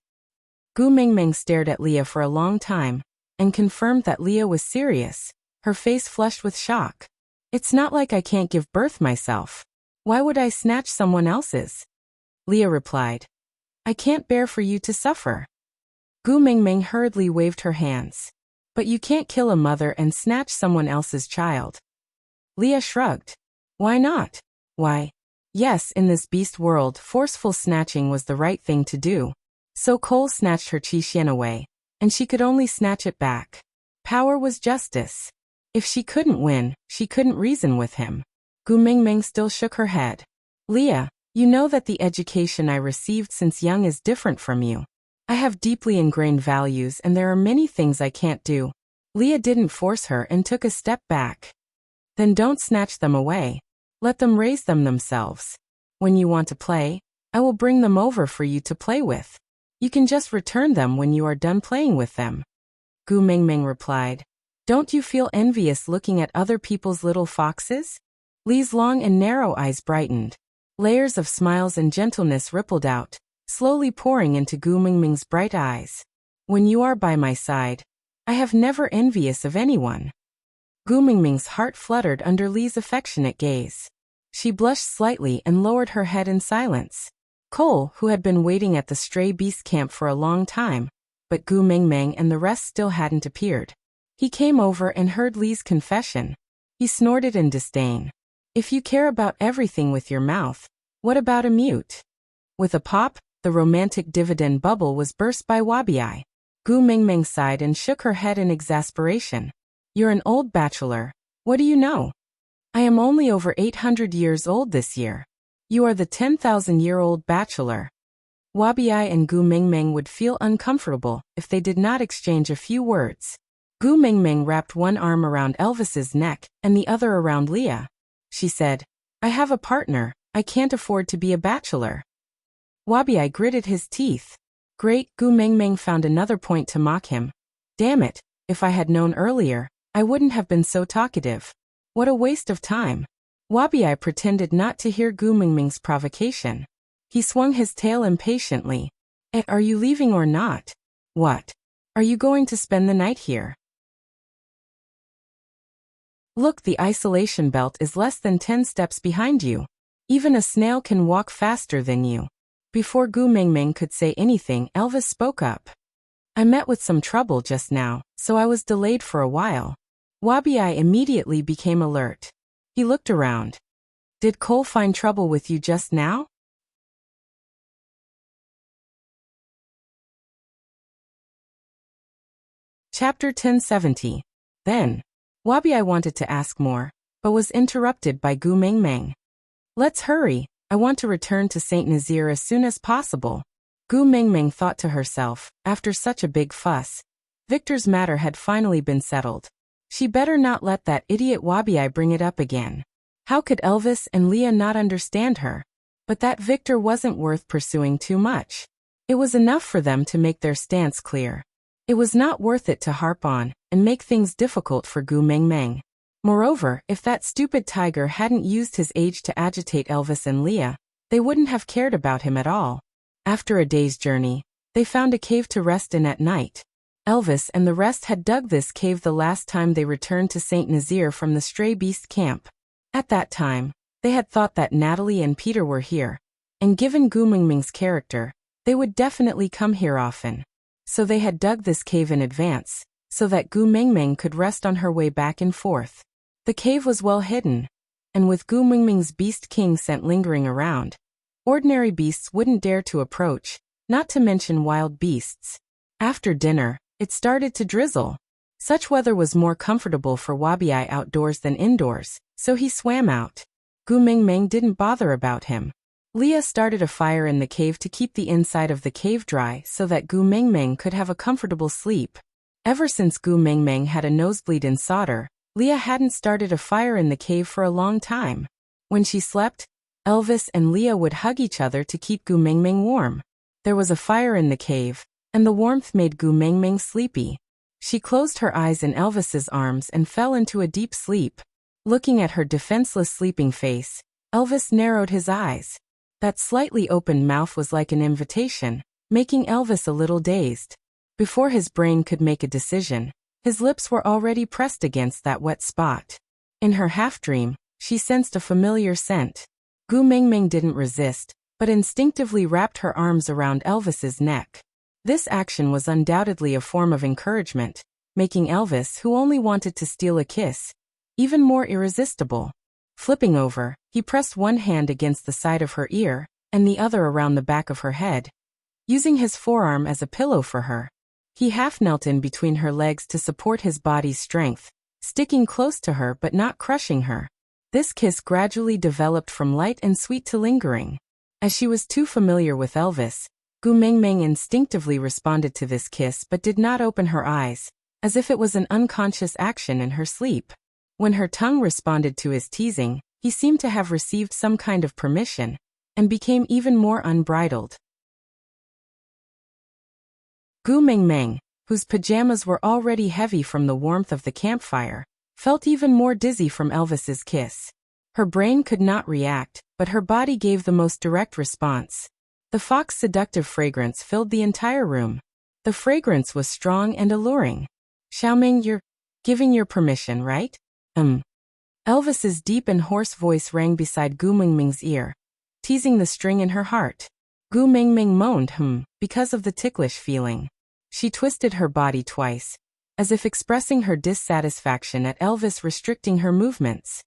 S1: Gu Mingming stared at Leah for a long time, and confirmed that Leah was serious, her face flushed with shock. It's not like I can't give birth myself. Why would I snatch someone else's? Leah replied, I can't bear for you to suffer. Gu Mingming hurriedly waved her hands. But you can't kill a mother and snatch someone else's child. Leah shrugged. Why not? Why? Yes, in this beast world, forceful snatching was the right thing to do. So Cole snatched her Qixuan away, and she could only snatch it back. Power was justice. If she couldn't win, she couldn't reason with him. Gu Mingming still shook her head. Leah, you know that the education I received since young is different from you. I have deeply ingrained values and there are many things I can't do. Leah didn't force her and took a step back. Then don't snatch them away. Let them raise them themselves. When you want to play, I will bring them over for you to play with. You can just return them when you are done playing with them. Gu Mingming replied. Don't you feel envious looking at other people's little foxes? Lee's long and narrow eyes brightened. Layers of smiles and gentleness rippled out, slowly pouring into Gu Mingming's bright eyes. When you are by my side, I have never envious of anyone. Gu Mingming's heart fluttered under Lee's affectionate gaze. She blushed slightly and lowered her head in silence. Cole, who had been waiting at the stray beast camp for a long time, but Gu Mingming and the rest still hadn't appeared. He came over and heard Lee's confession. He snorted in disdain. If you care about everything with your mouth, what about a mute? With a pop, the romantic dividend bubble was burst by Wabi. Gu Mingming sighed and shook her head in exasperation. You're an old bachelor. What do you know? I am only over 800 years old this year. You are the 10,000-year-old bachelor. Wabi and Gu Mingming would feel uncomfortable if they did not exchange a few words. Gu Mingming wrapped one arm around Elvis's neck and the other around Leah. She said, I have a partner, I can't afford to be a bachelor. Wabi gritted his teeth. Great, Gu Mingming found another point to mock him. Damn it, if I had known earlier, I wouldn't have been so talkative. What a waste of time. Wabi pretended not to hear Gu Mingming's provocation. He swung his tail impatiently. Are you leaving or not? What? Are you going to spend the night here? Look, the isolation belt is less than 10 steps behind you. Even a snail can walk faster than you. Before Gu Mingming could say anything, Elvis spoke up. I met with some trouble just now, so I was delayed for a while. Wabi immediately became alert. He looked around. Did Cole find trouble with you just now? Chapter 1070. Then, Wabi wanted to ask more, but was interrupted by Gu Mingming. Let's hurry, I want to return to Saint Nazaire as soon as possible. Gu Mingming thought to herself, after such a big fuss. Victor's matter had finally been settled. She better not let that idiot Wabi bring it up again. How could Elvis and Leah not understand her? But that Victor wasn't worth pursuing too much. It was enough for them to make their stance clear. It was not worth it to harp on and make things difficult for Gu Mingming. Moreover, if that stupid tiger hadn't used his age to agitate Elvis and Leah, they wouldn't have cared about him at all. After a day's journey, they found a cave to rest in at night. Elvis and the rest had dug this cave the last time they returned to Saint Nazaire from the stray beast camp. At that time, they had thought that Natalie and Peter were here, and given Gu Mingming's character, they would definitely come here often. So they had dug this cave in advance, so that Gu Mingming could rest on her way back and forth. The cave was well hidden, and with Gu Mingming's beast king scent lingering around, ordinary beasts wouldn't dare to approach, not to mention wild beasts. After dinner, it started to drizzle. Such weather was more comfortable for Wabi outdoors than indoors, so he swam out. Gu Mingming didn't bother about him. Leah started a fire in the cave to keep the inside of the cave dry so that Gu Mingming could have a comfortable sleep. Ever since Gu Mingming had a nosebleed in solder, Leah hadn't started a fire in the cave for a long time. When she slept, Elvis and Leah would hug each other to keep Gu Mingming warm. There was a fire in the cave, and the warmth made Gu Mingming sleepy. She closed her eyes in Elvis's arms and fell into a deep sleep. Looking at her defenseless sleeping face, Elvis narrowed his eyes. That slightly opened mouth was like an invitation, making Elvis a little dazed. Before his brain could make a decision, his lips were already pressed against that wet spot. In her half-dream, she sensed a familiar scent. Gu Mingming didn't resist, but instinctively wrapped her arms around Elvis's neck. This action was undoubtedly a form of encouragement, making Elvis, who only wanted to steal a kiss, even more irresistible. Flipping over, he pressed one hand against the side of her ear and the other around the back of her head, using his forearm as a pillow for her. He half knelt in between her legs to support his body's strength, sticking close to her but not crushing her. This kiss gradually developed from light and sweet to lingering. As she was too familiar with Elvis, Gu Mengmeng instinctively responded to this kiss but did not open her eyes, as if it was an unconscious action in her sleep. When her tongue responded to his teasing, he seemed to have received some kind of permission, and became even more unbridled. Gu Mengmeng, whose pajamas were already heavy from the warmth of the campfire, felt even more dizzy from Elvis's kiss. Her brain could not react, but her body gave the most direct response. The fox's seductive fragrance filled the entire room. The fragrance was strong and alluring. Xiaoming, you're giving your permission, right? Elvis's deep and hoarse voice rang beside Gu Mengmeng's ear, teasing the string in her heart. Gu Mengmeng moaned, because of the ticklish feeling. She twisted her body twice, as if expressing her dissatisfaction at Elvis restricting her movements.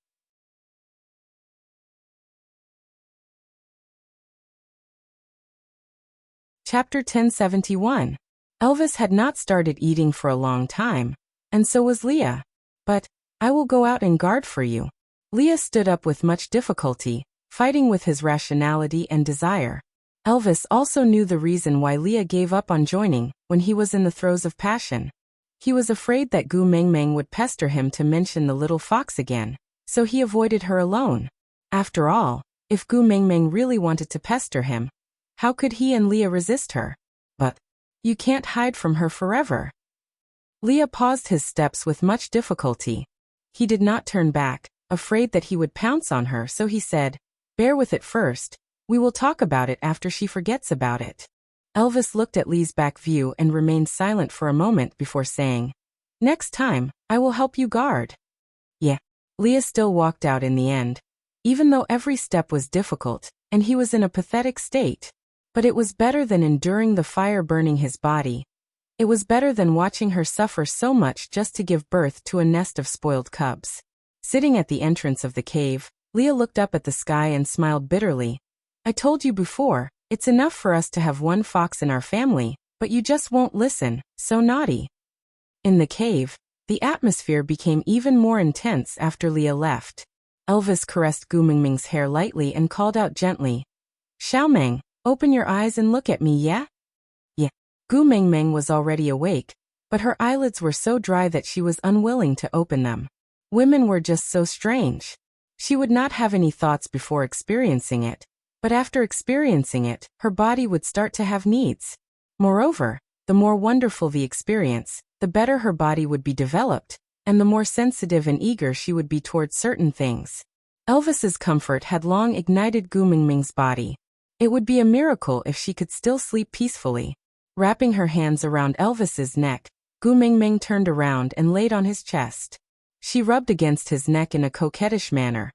S1: Chapter 1071. Elvis had not started eating for a long time, and so was Leah. But, I will go out and guard for you. Leah stood up with much difficulty, fighting with his rationality and desire. Elvis also knew the reason why Leah gave up on joining when he was in the throes of passion. He was afraid that Gu Mengmeng would pester him to mention the little fox again, so he avoided her alone. After all, if Gu Mengmeng really wanted to pester him, how could he and Leah resist her? But you can't hide from her forever. Leah paused his steps with much difficulty. He did not turn back, afraid that he would pounce on her, so he said, "Bear with it first. We will talk about it after she forgets about it." Elvis looked at Lee's back view and remained silent for a moment before saying, "Next time, I will help you guard." Yeah. Leah still walked out in the end, even though every step was difficult, and he was in a pathetic state. But it was better than enduring the fire burning his body. It was better than watching her suffer so much just to give birth to a nest of spoiled cubs. Sitting at the entrance of the cave, Leah looked up at the sky and smiled bitterly. "I told you before, it's enough for us to have one fox in our family, but you just won't listen, so naughty." In the cave, the atmosphere became even more intense after Leah left. Elvis caressed Gu Mengmeng's hair lightly and called out gently, "Xiaomeng, open your eyes and look at me, yeah?" Yeah. Gu Mengmeng was already awake, but her eyelids were so dry that she was unwilling to open them. Women were just so strange. She would not have any thoughts before experiencing it, but after experiencing it, her body would start to have needs. Moreover, the more wonderful the experience, the better her body would be developed, and the more sensitive and eager she would be towards certain things. Elvis's comfort had long ignited Gu Mengmeng's body. It would be a miracle if she could still sleep peacefully. Wrapping her hands around Elvis's neck, Gu Mengmeng turned around and laid on his chest. She rubbed against his neck in a coquettish manner,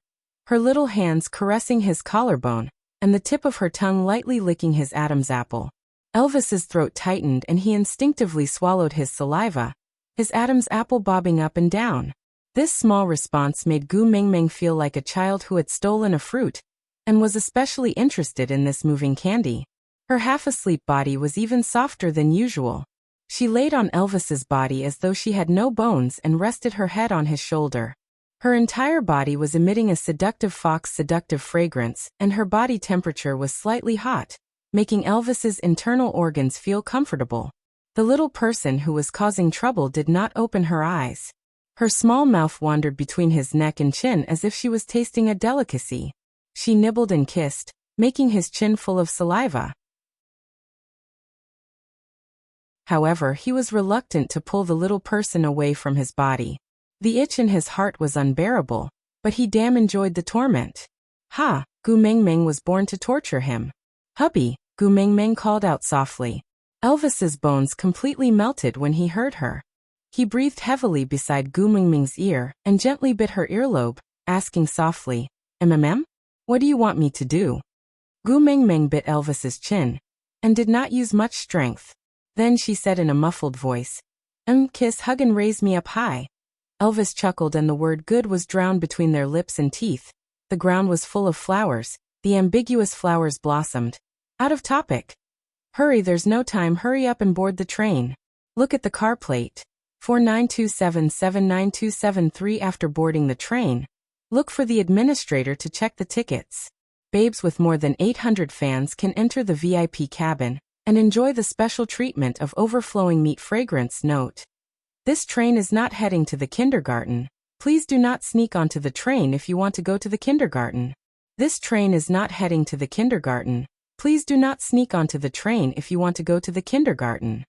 S1: her little hands caressing his collarbone, and the tip of her tongue lightly licking his Adam's apple. Elvis's throat tightened and he instinctively swallowed his saliva, his Adam's apple bobbing up and down. This small response made Gu Mengmeng feel like a child who had stolen a fruit, and was especially interested in this moving candy. Her half-asleep body was even softer than usual. She laid on Elvis's body as though she had no bones and rested her head on his shoulder. Her entire body was emitting a seductive fragrance, and her body temperature was slightly hot, making Elvis's internal organs feel comfortable. The little person who was causing trouble did not open her eyes. Her small mouth wandered between his neck and chin as if she was tasting a delicacy. She nibbled and kissed, making his chin full of saliva. However, he was reluctant to pull the little person away from his body. The itch in his heart was unbearable, but he damn enjoyed the torment. Ha! Gu Mengmeng was born to torture him. "Hubby," Gu Mengmeng called out softly. Elvis's bones completely melted when he heard her. He breathed heavily beside Gu Mengmeng's ear and gently bit her earlobe, asking softly, "MMM? What do you want me to do?" Gu Mengmeng bit Elvis's chin, and did not use much strength. Then she said in a muffled voice, Kiss, hug and raise me up high. Elvis chuckled and the word good was drowned between their lips and teeth. The ground was full of flowers. The ambiguous flowers blossomed. Out of topic. Hurry, there's no time, hurry up and board the train. Look at the car plate. 4927792773. After boarding the train, look for the administrator to check the tickets. Babes with more than 800 fans can enter the VIP cabin and enjoy the special treatment of overflowing meat fragrance. Note: this train is not heading to the kindergarten. Please do not sneak onto the train if you want to go to the kindergarten. This train is not heading to the kindergarten. Please do not sneak onto the train if you want to go to the kindergarten.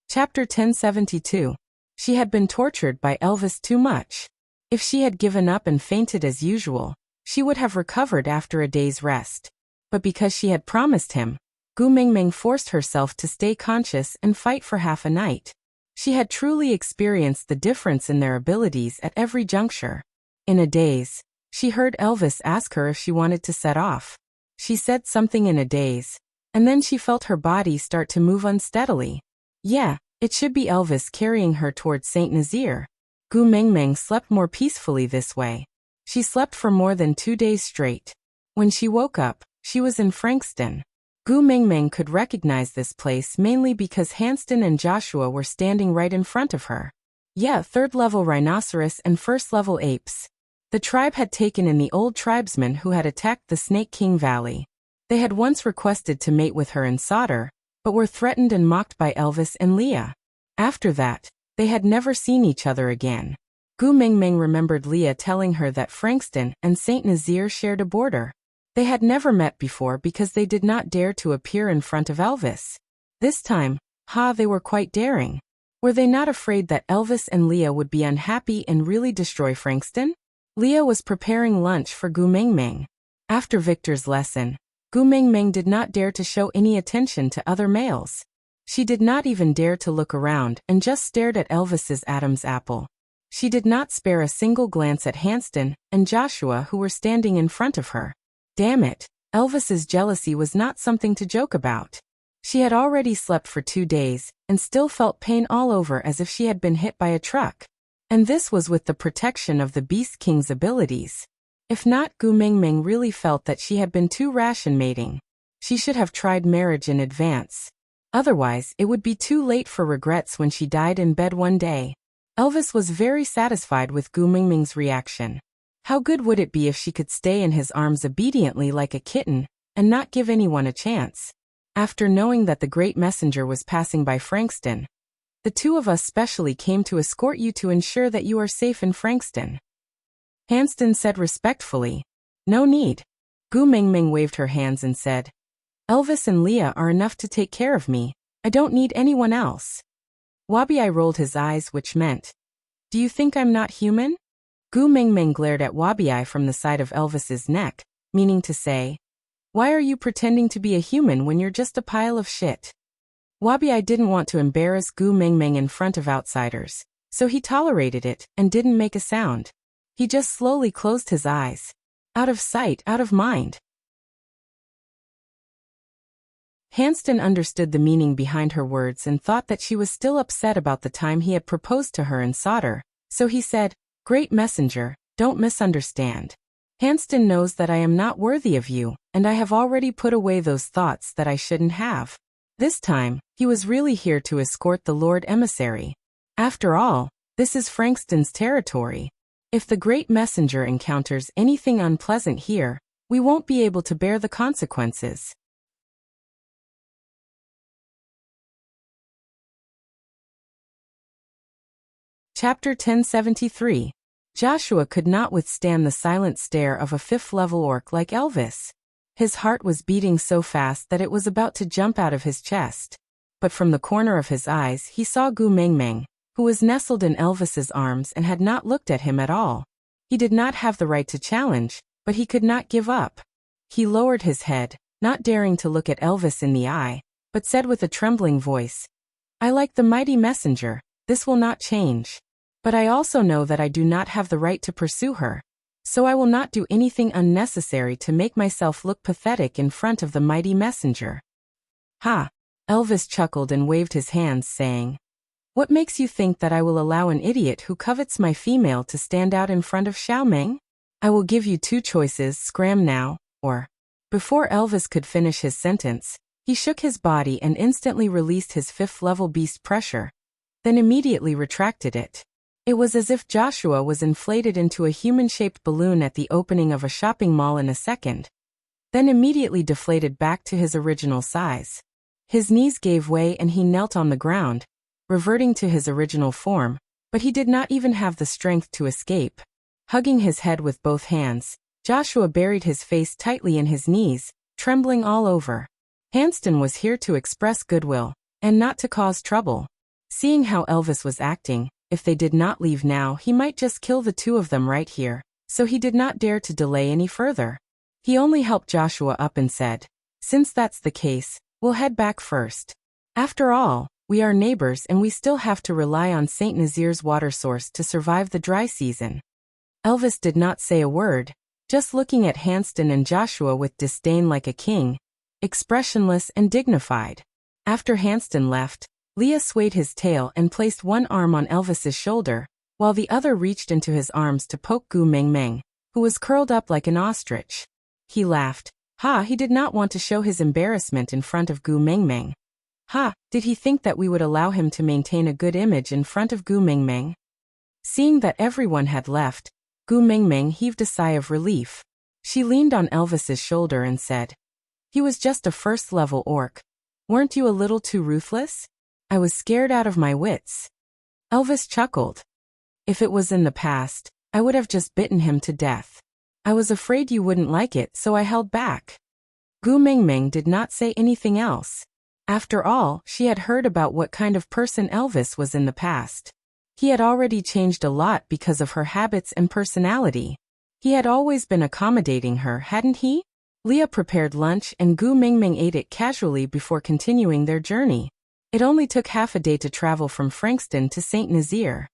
S1: Chapter 1072. She had been tortured by Elvis too much. If she had given up and fainted as usual, she would have recovered after a day's rest. But because she had promised him, Gu Mingming forced herself to stay conscious and fight for half a night. She had truly experienced the difference in their abilities at every juncture. In a daze, she heard Elvis ask her if she wanted to set off. She said something in a daze, and then she felt her body start to move unsteadily. Yeah, it should be Elvis carrying her towards Saint Nazaire. Gu Mingming slept more peacefully this way. She slept for more than 2 days straight. When she woke up, she was in Frankston. Gu Mingming could recognize this place mainly because Hanston and Joshua were standing right in front of her. Yeah, 3rd-level rhinoceros and 1st-level apes. The tribe had taken in the old tribesmen who had attacked the Snake King Valley. They had once requested to mate with her and solder, but were threatened and mocked by Elvis and Leah. After that, they had never seen each other again. Gu Mingming remembered Leah telling her that Frankston and Saint Nazaire shared a border. They had never met before because they did not dare to appear in front of Elvis. This time, they were quite daring. Were they not afraid that Elvis and Leah would be unhappy and really destroy Frankston? Leah was preparing lunch for Gu Mingming. After Victor's lesson, Gu Mingming did not dare to show any attention to other males. She did not even dare to look around and just stared at Elvis's Adam's apple. She did not spare a single glance at Hanston and Joshua who were standing in front of her. Damn it, Elvis's jealousy was not something to joke about. She had already slept for 2 days and still felt pain all over as if she had been hit by a truck. And this was with the protection of the Beast King's abilities. If not, Gu Mingming really felt that she had been too rash in mating. She should have tried marriage in advance. Otherwise, it would be too late for regrets when she died in bed one day. Elvis was very satisfied with Gu Mingming's reaction. How good would it be if she could stay in his arms obediently like a kitten, and not give anyone a chance? After knowing that the great messenger was passing by Frankston, the 2 of us specially came to escort you to ensure that you are safe in Frankston. Hanston said respectfully. No need. Gu Mingming waved her hands and said, Elvis and Leah are enough to take care of me. I don't need anyone else. Wabi rolled his eyes, which meant, do you think I'm not human? Gu Mingming glared at Wabi from the side of Elvis's neck, meaning to say, why are you pretending to be a human when you're just a pile of shit? Wabi didn't want to embarrass Gu Mingming in front of outsiders, so he tolerated it and didn't make a sound. He just slowly closed his eyes. Out of sight, out of mind. Hanston understood the meaning behind her words and thought that she was still upset about the time he had proposed to her in solder, so he said, Great messenger, don't misunderstand. Hanston knows that I am not worthy of you, and I have already put away those thoughts that I shouldn't have. This time, he was really here to escort the Lord Emissary. After all, this is Frankston's territory. If the great messenger encounters anything unpleasant here, we won't be able to bear the consequences. Chapter 1073. Joshua could not withstand the silent stare of a 5th-level orc like Elvis. His heart was beating so fast that it was about to jump out of his chest. But from the corner of his eyes he saw Gu Mingming, who was nestled in Elvis's arms and had not looked at him at all. He did not have the right to challenge, but he could not give up. He lowered his head, not daring to look at Elvis in the eye, but said with a trembling voice, I like the mighty messenger, this will not change. But I also know that I do not have the right to pursue her. so I will not do anything unnecessary to make myself look pathetic in front of the mighty messenger. Ha! Elvis chuckled and waved his hands, saying, What makes you think that I will allow an idiot who covets my female to stand out in front of Xiao Meng? I will give you two choices, scram now, or... Before Elvis could finish his sentence, he shook his body and instantly released his fifth-level beast pressure, then immediately retracted it. It was as if Joshua was inflated into a human-shaped balloon at the opening of a shopping mall in a second, then immediately deflated back to his original size. His knees gave way and he knelt on the ground, reverting to his original form, but he did not even have the strength to escape. Hugging his head with both hands, Joshua buried his face tightly in his knees, trembling all over. Hanston was here to express goodwill, and not to cause trouble. Seeing how Elvis was acting, if they did not leave now he might just kill the two of them right here, so he did not dare to delay any further. He only helped Joshua up and said, Since that's the case, we'll head back first. After all, we are neighbors and we still have to rely on St. Nazir's water source to survive the dry season. Elvis did not say a word, just looking at Hanston and Joshua with disdain like a king, expressionless and dignified. After Hanston left, Leah swayed his tail and placed one arm on Elvis's shoulder, while the other reached into his arms to poke Gu Meng Meng, who was curled up like an ostrich. He laughed. Ha! He did not want to show his embarrassment in front of Gu Meng Meng. Ha! Did he think that we would allow him to maintain a good image in front of Gu Meng Meng? Seeing that everyone had left, Gu Meng Meng heaved a sigh of relief. She leaned on Elvis's shoulder and said, He was just a first-level orc. Weren't you a little too ruthless? I was scared out of my wits. Elvis chuckled. If it was in the past, I would have just bitten him to death. I was afraid you wouldn't like it, so I held back. Gu Meng Meng did not say anything else. After all, she had heard about what kind of person Elvis was in the past. He had already changed a lot because of her habits and personality. He had always been accommodating her, hadn't he? Leah prepared lunch and Gu Meng Meng ate it casually before continuing their journey. It only took half a day to travel from Frankston to St. Nazir.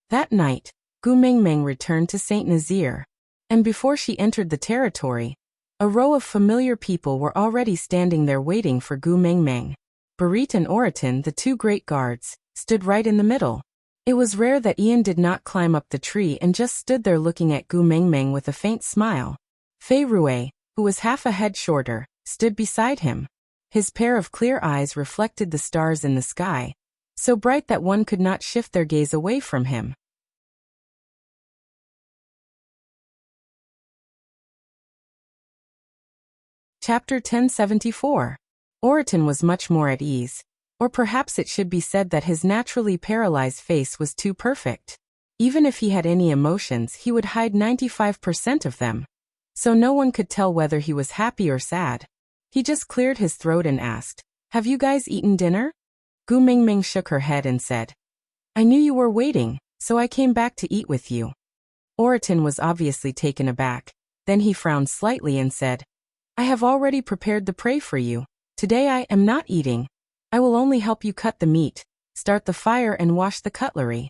S1: That night, Gu Meng Meng returned to St. Nazir, and before she entered the territory, a row of familiar people were already standing there waiting for Gu Meng Meng. Barit and Oriton, the two great guards, stood right in the middle. It was rare that Ian did not climb up the tree and just stood there looking at Gu Meng Meng with a faint smile. Fei Rue, who was half a head shorter, stood beside him. His pair of clear eyes reflected the stars in the sky, so bright that one could not shift their gaze away from him. Chapter 1074. Oriton was much more at ease, or perhaps it should be said that his naturally paralyzed face was too perfect. Even if he had any emotions, he would hide 95% of them, so no one could tell whether he was happy or sad. He just cleared his throat and asked, Have you guys eaten dinner? Gu Meng Meng shook her head and said, I knew you were waiting, so I came back to eat with you. Oriton was obviously taken aback. Then he frowned slightly and said, I have already prepared the prey for you. Today I am not eating. I will only help you cut the meat, start the fire and wash the cutlery.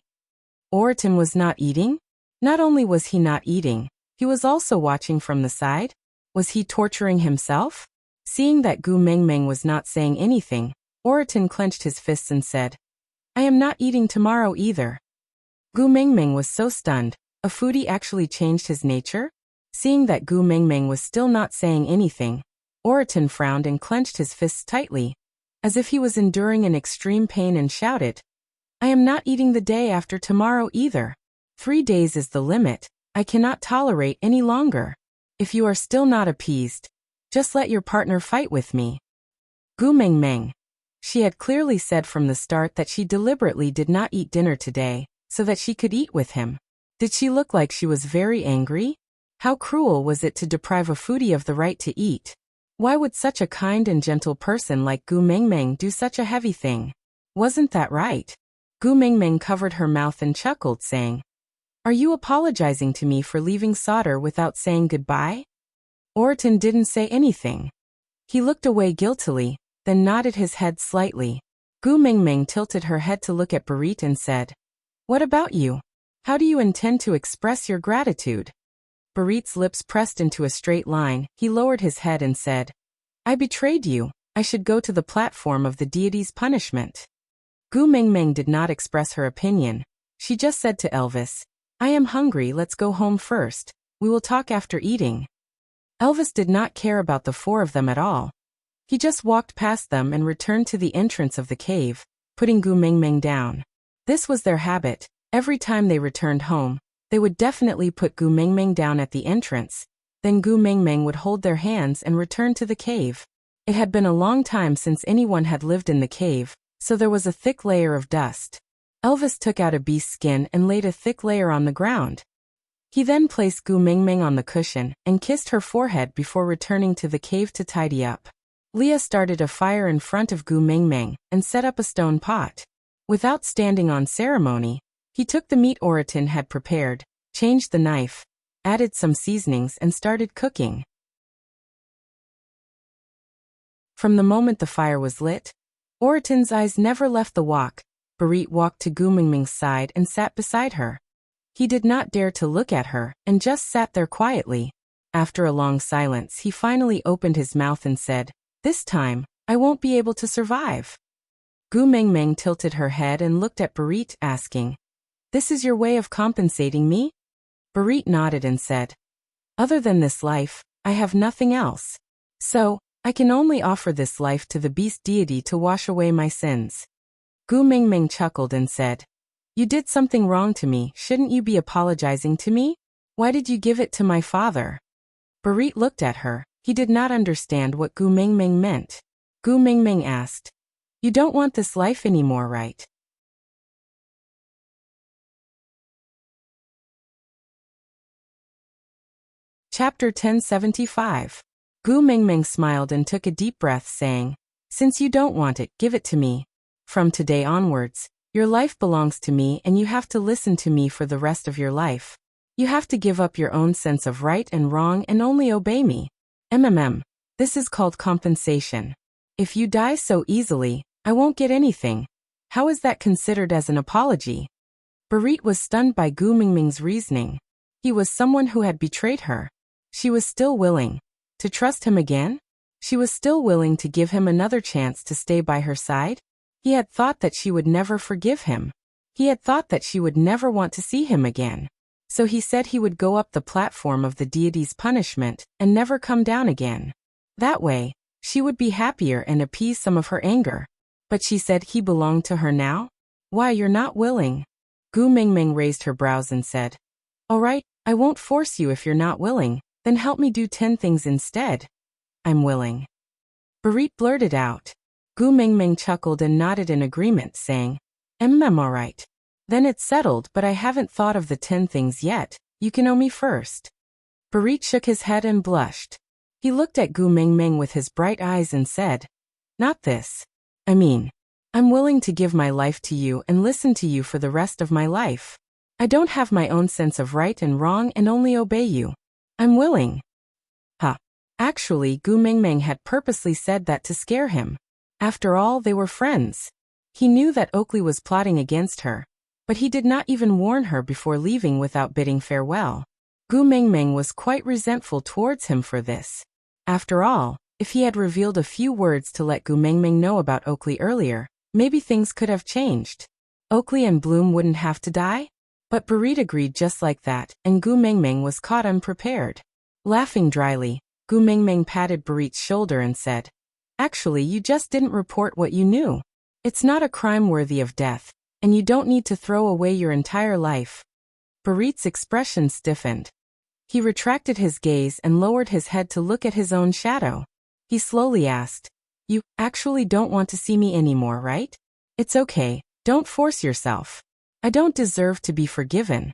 S1: Oriton was not eating? Not only was he not eating, he was also watching from the side. Was he torturing himself? Seeing that Gu Meng Meng was not saying anything, Oriton clenched his fists and said, I am not eating tomorrow either. Gu Meng Meng was so stunned, a foodie actually changed his nature? Seeing that Gu Meng Meng was still not saying anything, Oriton frowned and clenched his fists tightly, as if he was enduring an extreme pain and shouted, I am not eating the day after tomorrow either. 3 days is the limit. I cannot tolerate any longer. If you are still not appeased, just let your partner fight with me. Gu Meng Meng. She had clearly said from the start that she deliberately did not eat dinner today, so that she could eat with him. Did she look like she was very angry? How cruel was it to deprive a foodie of the right to eat? Why would such a kind and gentle person like Gu Meng Meng do such a heavy thing? Wasn't that right? Gu Meng Meng covered her mouth and chuckled, saying, Are you apologizing to me for leaving Sauter without saying goodbye? Oriton didn't say anything. He looked away guiltily, then nodded his head slightly. Gu Meng Meng tilted her head to look at Barit and said, What about you? How do you intend to express your gratitude? Barit's lips pressed into a straight line. He lowered his head and said, I betrayed you. I should go to the platform of the deity's punishment. Gu Mingming did not express her opinion. She just said to Elvis, I am hungry, let's go home first. We will talk after eating. Elvis did not care about the four of them at all. He just walked past them and returned to the entrance of the cave, putting Gu Mingming down. This was their habit. Every time they returned home, they would definitely put Gu Mingming down at the entrance. Then Gu Mingming would hold their hands and return to the cave. It had been a long time since anyone had lived in the cave, so there was a thick layer of dust. Elvis took out a beast's skin and laid a thick layer on the ground. He then placed Gu Mingming on the cushion and kissed her forehead before returning to the cave to tidy up. Leah started a fire in front of Gu Mingming and set up a stone pot. Without standing on ceremony, he took the meat Oriton had prepared, changed the knife, added some seasonings and started cooking. From the moment the fire was lit, Oriton's eyes never left the wok. Barit walked to Gu Mingming's side and sat beside her. He did not dare to look at her and just sat there quietly. After a long silence, he finally opened his mouth and said, This time, I won't be able to survive. Gu Mingming tilted her head and looked at Barit, asking, This is your way of compensating me? Barit nodded and said, Other than this life, I have nothing else. So, I can only offer this life to the beast deity to wash away my sins. Gu Mingming chuckled and said, You did something wrong to me, shouldn't you be apologizing to me? Why did you give it to my father? Barit looked at her. He did not understand what Gu Mingming meant. Gu Mingming asked, You don't want this life anymore, right? Chapter 1075. Gu Mingming smiled and took a deep breath, saying, Since you don't want it, give it to me. From today onwards, your life belongs to me and you have to listen to me for the rest of your life. You have to give up your own sense of right and wrong and only obey me. This is called compensation. If you die so easily, I won't get anything. How is that considered as an apology? Barit was stunned by Gu Mingming's reasoning. He was someone who had betrayed her. She was still willing to trust him again? She was still willing to give him another chance to stay by her side? He had thought that she would never forgive him. He had thought that she would never want to see him again. So he said he would go up the platform of the deity's punishment and never come down again. That way, she would be happier and appease some of her anger. But she said he belonged to her now? Why, you're not willing? Gu Mingming raised her brows and said, All right, I won't force you if you're not willing. Then help me do 10 things instead. I'm willing. Barit blurted out. Gu Mingming chuckled and nodded in agreement, saying, all right. Then it's settled, but I haven't thought of the 10 things yet. You can owe me first. Barit shook his head and blushed. He looked at Gu Mingming with his bright eyes and said, Not this. I'm willing to give my life to you and listen to you for the rest of my life. I don't have my own sense of right and wrong and only obey you. I'm willing. Actually, Gu Mingming had purposely said that to scare him. After all, they were friends. He knew that Oakley was plotting against her, but he did not even warn her before leaving without bidding farewell. Gu Mingming was quite resentful towards him for this. After all, if he had revealed a few words to let Gu Mingming know about Oakley earlier, maybe things could have changed. Oakley and Bloom wouldn't have to die? But Barit agreed just like that, and Gu Mingming was caught unprepared. Laughing dryly, Gu Mingming patted Barit's shoulder and said, Actually, you just didn't report what you knew. It's not a crime worthy of death, and you don't need to throw away your entire life. Barit's expression stiffened. He retracted his gaze and lowered his head to look at his own shadow. He slowly asked, You actually don't want to see me anymore, right? It's okay, don't force yourself. I don't deserve to be forgiven.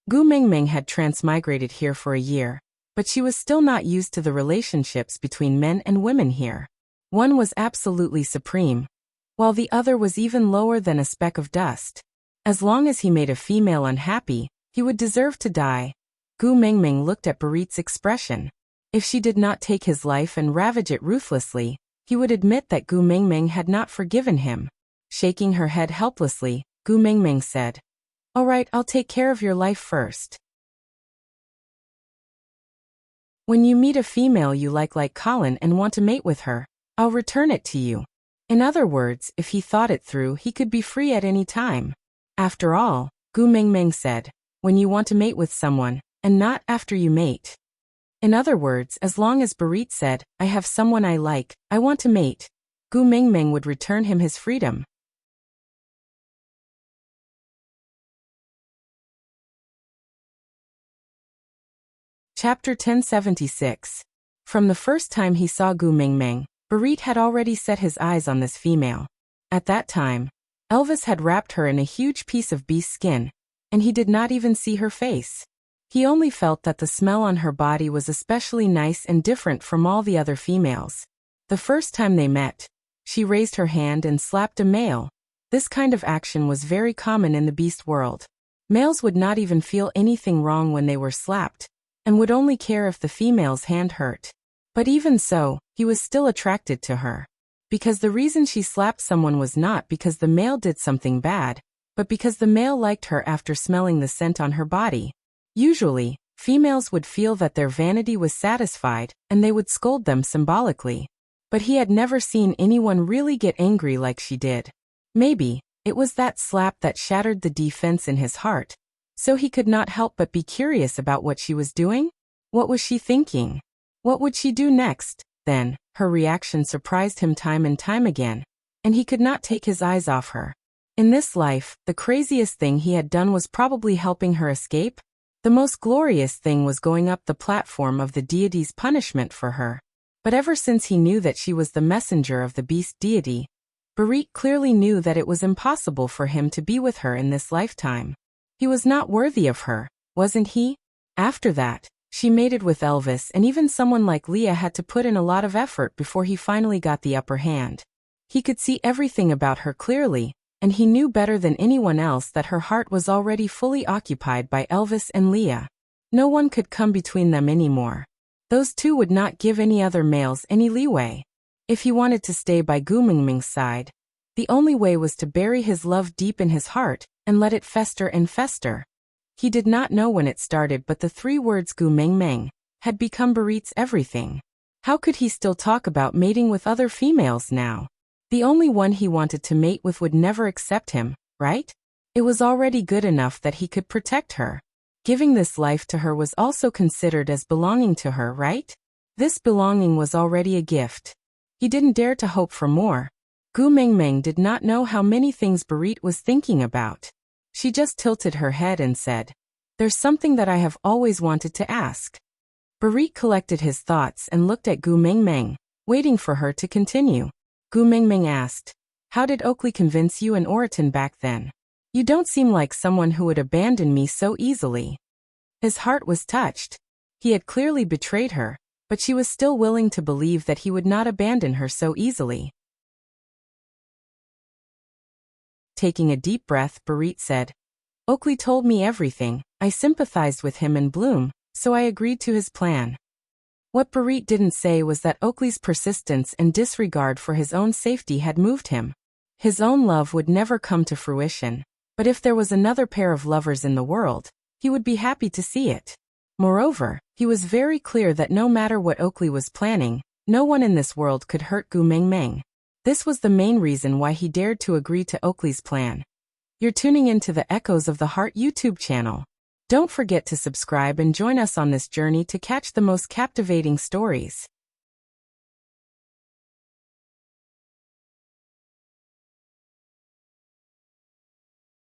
S1: Gu Mingming had transmigrated here for a year, but she was still not used to the relationships between men and women here. One was absolutely supreme, while the other was even lower than a speck of dust. As long as he made a female unhappy, he would deserve to die. Gu Mingming looked at Barit's expression. If she did not take his life and ravage it ruthlessly, he would admit that Gu Mingming had not forgiven him. Shaking her head helplessly, Gu Mingming said, Alright, I'll take care of your life first. When you meet a female you like Colin and want to mate with her, I'll return it to you. In other words, if he thought it through, he could be free at any time. After all, Gu Mengmeng said, when you want to mate with someone, and not after you mate. In other words, as long as Barit said, I have someone I like, I want to mate, Gu Mengmeng would return him his freedom. Chapter 1076. From the first time he saw Gu Mengmeng, Barit had already set his eyes on this female. At that time, Elvis had wrapped her in a huge piece of beast skin, and he did not even see her face. He only felt that the smell on her body was especially nice and different from all the other females. The first time they met, she raised her hand and slapped a male. This kind of action was very common in the beast world. Males would not even feel anything wrong when they were slapped, and would only care if the female's hand hurt. But even so, he was still attracted to her. Because the reason she slapped someone was not because the male did something bad, but because the male liked her after smelling the scent on her body. Usually, females would feel that their vanity was satisfied, and they would scold them symbolically. But he had never seen anyone really get angry like she did. Maybe, it was that slap that shattered the defense in his heart, so he could not help but be curious about what she was doing. What was she thinking? What would she do next? Then, her reaction surprised him time and time again, and he could not take his eyes off her. In this life, the craziest thing he had done was probably helping her escape. The most glorious thing was going up the platform of the deity's punishment for her. But ever since he knew that she was the messenger of the beast deity, Barit clearly knew that it was impossible for him to be with her in this lifetime. He was not worthy of her, wasn't he? After that, she mated with Elvis, and even someone like Leah had to put in a lot of effort before he finally got the upper hand. He could see everything about her clearly, and he knew better than anyone else that her heart was already fully occupied by Elvis and Leah. No one could come between them anymore. Those two would not give any other males any leeway. If he wanted to stay by Gu Mengmeng's side, the only way was to bury his love deep in his heart and let it fester and fester. He did not know when it started, but the 3 words Gu Mengmeng had become Barit's everything. How could he still talk about mating with other females now? The only one he wanted to mate with would never accept him, right? It was already good enough that he could protect her. Giving this life to her was also considered as belonging to her, right? This belonging was already a gift. He didn't dare to hope for more. Gu Mengmeng did not know how many things Barit was thinking about. She just tilted her head and said, "There's something that I have always wanted to ask." Barit collected his thoughts and looked at Gu Mengmeng, waiting for her to continue. Gu Mengmeng asked, "How did Oakley convince you and Oriton back then? You don't seem like someone who would abandon me so easily." His heart was touched. He had clearly betrayed her, but she was still willing to believe that he would not abandon her so easily. Taking a deep breath, Barit said, "Oakley told me everything. I sympathized with him and Bloom, so I agreed to his plan." What Barit didn't say was that Oakley's persistence and disregard for his own safety had moved him. His own love would never come to fruition, but if there was another pair of lovers in the world, he would be happy to see it. Moreover, he was very clear that no matter what Oakley was planning, no one in this world could hurt Gu Mengmeng. This was the main reason why he dared to agree to Oakley's plan. You're tuning into the Echoes of the Heart YouTube channel. Don't forget to subscribe and join us on this journey to catch the most captivating stories.